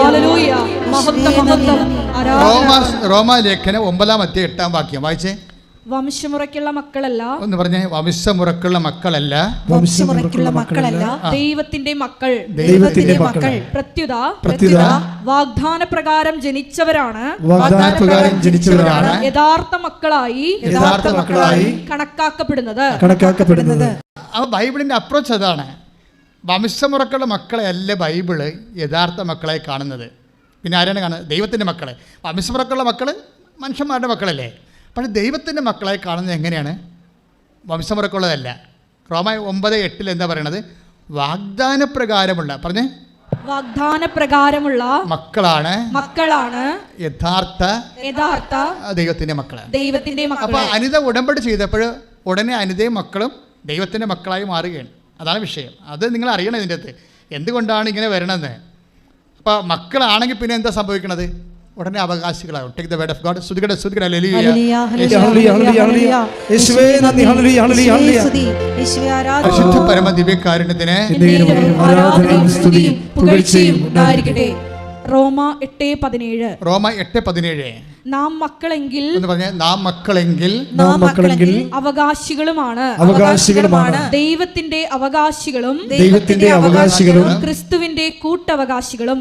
hallelujah മഹത്വം ആരാധന. റോമാലേഖനം 9:8 വായിച്ചേ. വംശമുറയ്ക്കുള്ള മക്കളല്ല. ഒന്ന് പറഞ്ഞേ. വംശമുറക്കുള്ള മക്കളല്ല. വംശമുറയ്ക്കുള്ള മക്കളല്ല ദൈവത്തിന്റെ മക്കൾ. ദൈവത്തിന്റെ മക്കൾ. പ്രത്യുത വാഗ്ദാന പ്രകാരം ജനിച്ചവരാണ്. വാഗ്ദാന പ്രകാരം ജനിച്ചവരാണ് യഥാർത്ഥ മക്കളായി കണക്കാക്കപ്പെടുന്നത്. ആ ബൈബിളിൻ്റെ അപ്രോച്ച് അതാണ്. വംശമുറക്കുള്ള മക്കളെ അല്ല ബൈബിള് യഥാർത്ഥ മക്കളായി കാണുന്നത്. പിന്നെ ആരാണ് കാണുന്നത്? ദൈവത്തിൻ്റെ മക്കളെ. വംശമുറക്കുള്ള മക്കൾ മനുഷ്യന്മാരുടെ മക്കളല്ലേ. പക്ഷേ ദൈവത്തിൻ്റെ മക്കളായി കാണുന്നത് എങ്ങനെയാണ്? വംശമുറക്കുള്ളതല്ല. റോമ 9:8 എന്താ പറയണത്? വാഗ്ദാനപ്രകാരമുള്ള പറഞ്ഞേ. വാഗ്ദാനപ്രകാരമുള്ള മക്കളാണ് യഥാർത്ഥ ദൈവത്തിൻ്റെ മക്കള്. അപ്പോൾ അനിത ഉടമ്പടി ചെയ്തപ്പോൾ ഉടനെ അനിതയും മക്കളും ദൈവത്തിൻ്റെ മക്കളായി മാറുകയാണ്. അതാണ് വിഷയം. അത് നിങ്ങൾ അറിയണം ഇതിൻ്റെ അകത്ത് എന്തുകൊണ്ടാണ് ഇങ്ങനെ വരണമെന്ന്. അപ്പോൾ മക്കളാണെങ്കിൽ പിന്നെ എന്താ സംഭവിക്കണത്? ഉടനെ അവകാശികളാകും. Take the word of God. ശ്രുതികട ഹല്ലേലൂയ ഹല്ലേലൂയ യേശുവേ നന്ദി. ഹല്ലേലൂയ ഹല്ലേലൂയ പരിശുദ്ധ പരമ ദിവ്യകാരുണ്യത്തിന് ആരാധനയും സ്തുതിയും പുകഴ്ചയും ഉണ്ടായിരിക്കട്ടെ. റോമ 8:17 നാം മക്കളെങ്കിൽ എന്ന് പറഞ്ഞ നാം മക്കളെങ്കിൽ അവകാശികളുമാണ് ദൈവത്തിന്റെ അവകാശികളും ക്രിസ്തുവിന്റെ കൂട്ടവകാശികളും.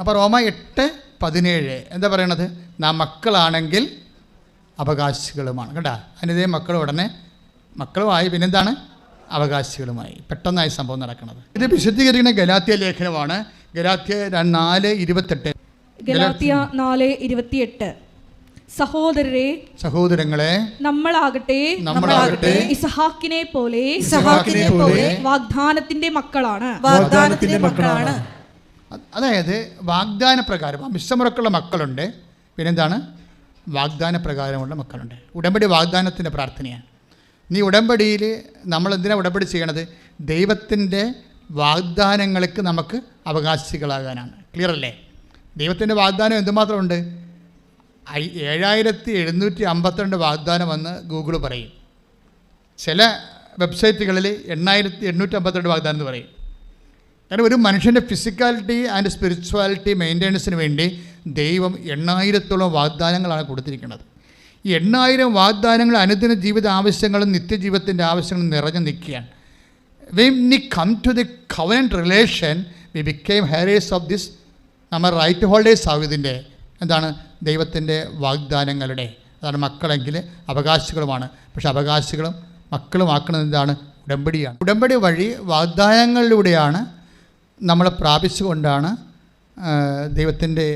അപ്പൊ റോമ 8:17 എന്താ പറയണത്? നാം മക്കളാണെങ്കിൽ അവകാശികളുമാണ്. കേട്ടാ, അതിൻ്റെ മക്കളും ഉടനെ മക്കളുമായി പിന്നെന്താണ്? അവകാശികളുമായി. പെട്ടെന്നായി സംഭവം നടക്കുന്നത്. ഇത് വിശദീകരിക്കുന്ന ഗലാത്യ ലേഖനമാണ്. ഗലാത്യ 4:28 സഹോദരങ്ങളെ നമ്മളാകട്ടെ ഇസഹാക്കിനെ പോലെ വാഗ്ദാനത്തിന്റെ മക്കളാണ്. അതായത് വാഗ്ദാന പ്രകാരം വംശമുറക്കുള്ള മക്കളുണ്ട്. പിന്നെന്താണ്? വാഗ്ദാന പ്രകാരമുള്ള മക്കളുണ്ട്. ഉടമ്പടി വാഗ്ദാനത്തിൻ്റെ പ്രാർത്ഥനയാണ്. നീ ഉടമ്പടിയിൽ നമ്മൾ എന്തിനാണ് ഉടമ്പടി ചെയ്യണത്? ദൈവത്തിൻ്റെ വാഗ്ദാനങ്ങൾക്ക് നമുക്ക് അവകാശികളാകാനാണ്. ക്ലിയർ അല്ലേ? ദൈവത്തിൻ്റെ വാഗ്ദാനം എന്തുമാത്രമുണ്ട്? 7752 വാഗ്ദാനം വന്ന് ഗൂഗിൾ പറയും. ചില വെബ്സൈറ്റുകളിൽ 8852 വാഗ്ദാനം എന്ന് പറയും. കാരണം ഒരു മനുഷ്യൻ്റെ ഫിസിക്കാലിറ്റി ആൻഡ് സ്പിരിച്വാലിറ്റി മെയിൻ്റെനൻസിന് വേണ്ടി ദൈവം 8000-ഓളം വാഗ്ദാനങ്ങളാണ് കൊടുത്തിരിക്കുന്നത്. ഈ 8000 വാഗ്ദാനങ്ങൾ അനുദിന ജീവിത ആവശ്യങ്ങളും നിത്യജീവിതത്തിൻ്റെ ആവശ്യങ്ങളും നിറഞ്ഞു നിൽക്കുകയാണ്. When we come to the covenant relation, we became heirs of this. നമ്മൾ റൈറ്റ് ഹോൾഡേഴ്സ് ആവും ഇതിൻ്റെ. എന്താണ്? ദൈവത്തിൻ്റെ വാഗ്ദാനങ്ങളുടെ. അതാണ് മക്കളെങ്കിൽ അവകാശികളുമാണ്. പക്ഷെ അവകാശികളും മക്കളുമാക്കുന്നത് എന്താണ്? ഉടമ്പടിയാണ്. ഉടമ്പടി വഴി വാഗ്ദാനങ്ങളിലൂടെയാണ് നമ്മൾ പ്രാപിച്ചുകൊണ്ടാണ് ദൈവത്തിൻ്റെ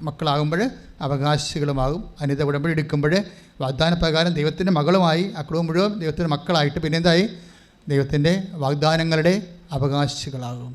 മക്കളാകുമ്പോൾ അവകാശികളുമാകും. അനിത ഉടമ്പടി എടുക്കുമ്പോൾ വാഗ്ദാന പ്രകാരം ദൈവത്തിൻ്റെ മകളുമായി ആ കുടുംബം മുഴുവൻ ദൈവത്തിൻ്റെ മക്കളായിട്ട് പിന്നെന്തായി? ദൈവത്തിൻ്റെ വാഗ്ദാനങ്ങളുടെ അവകാശികളാകും.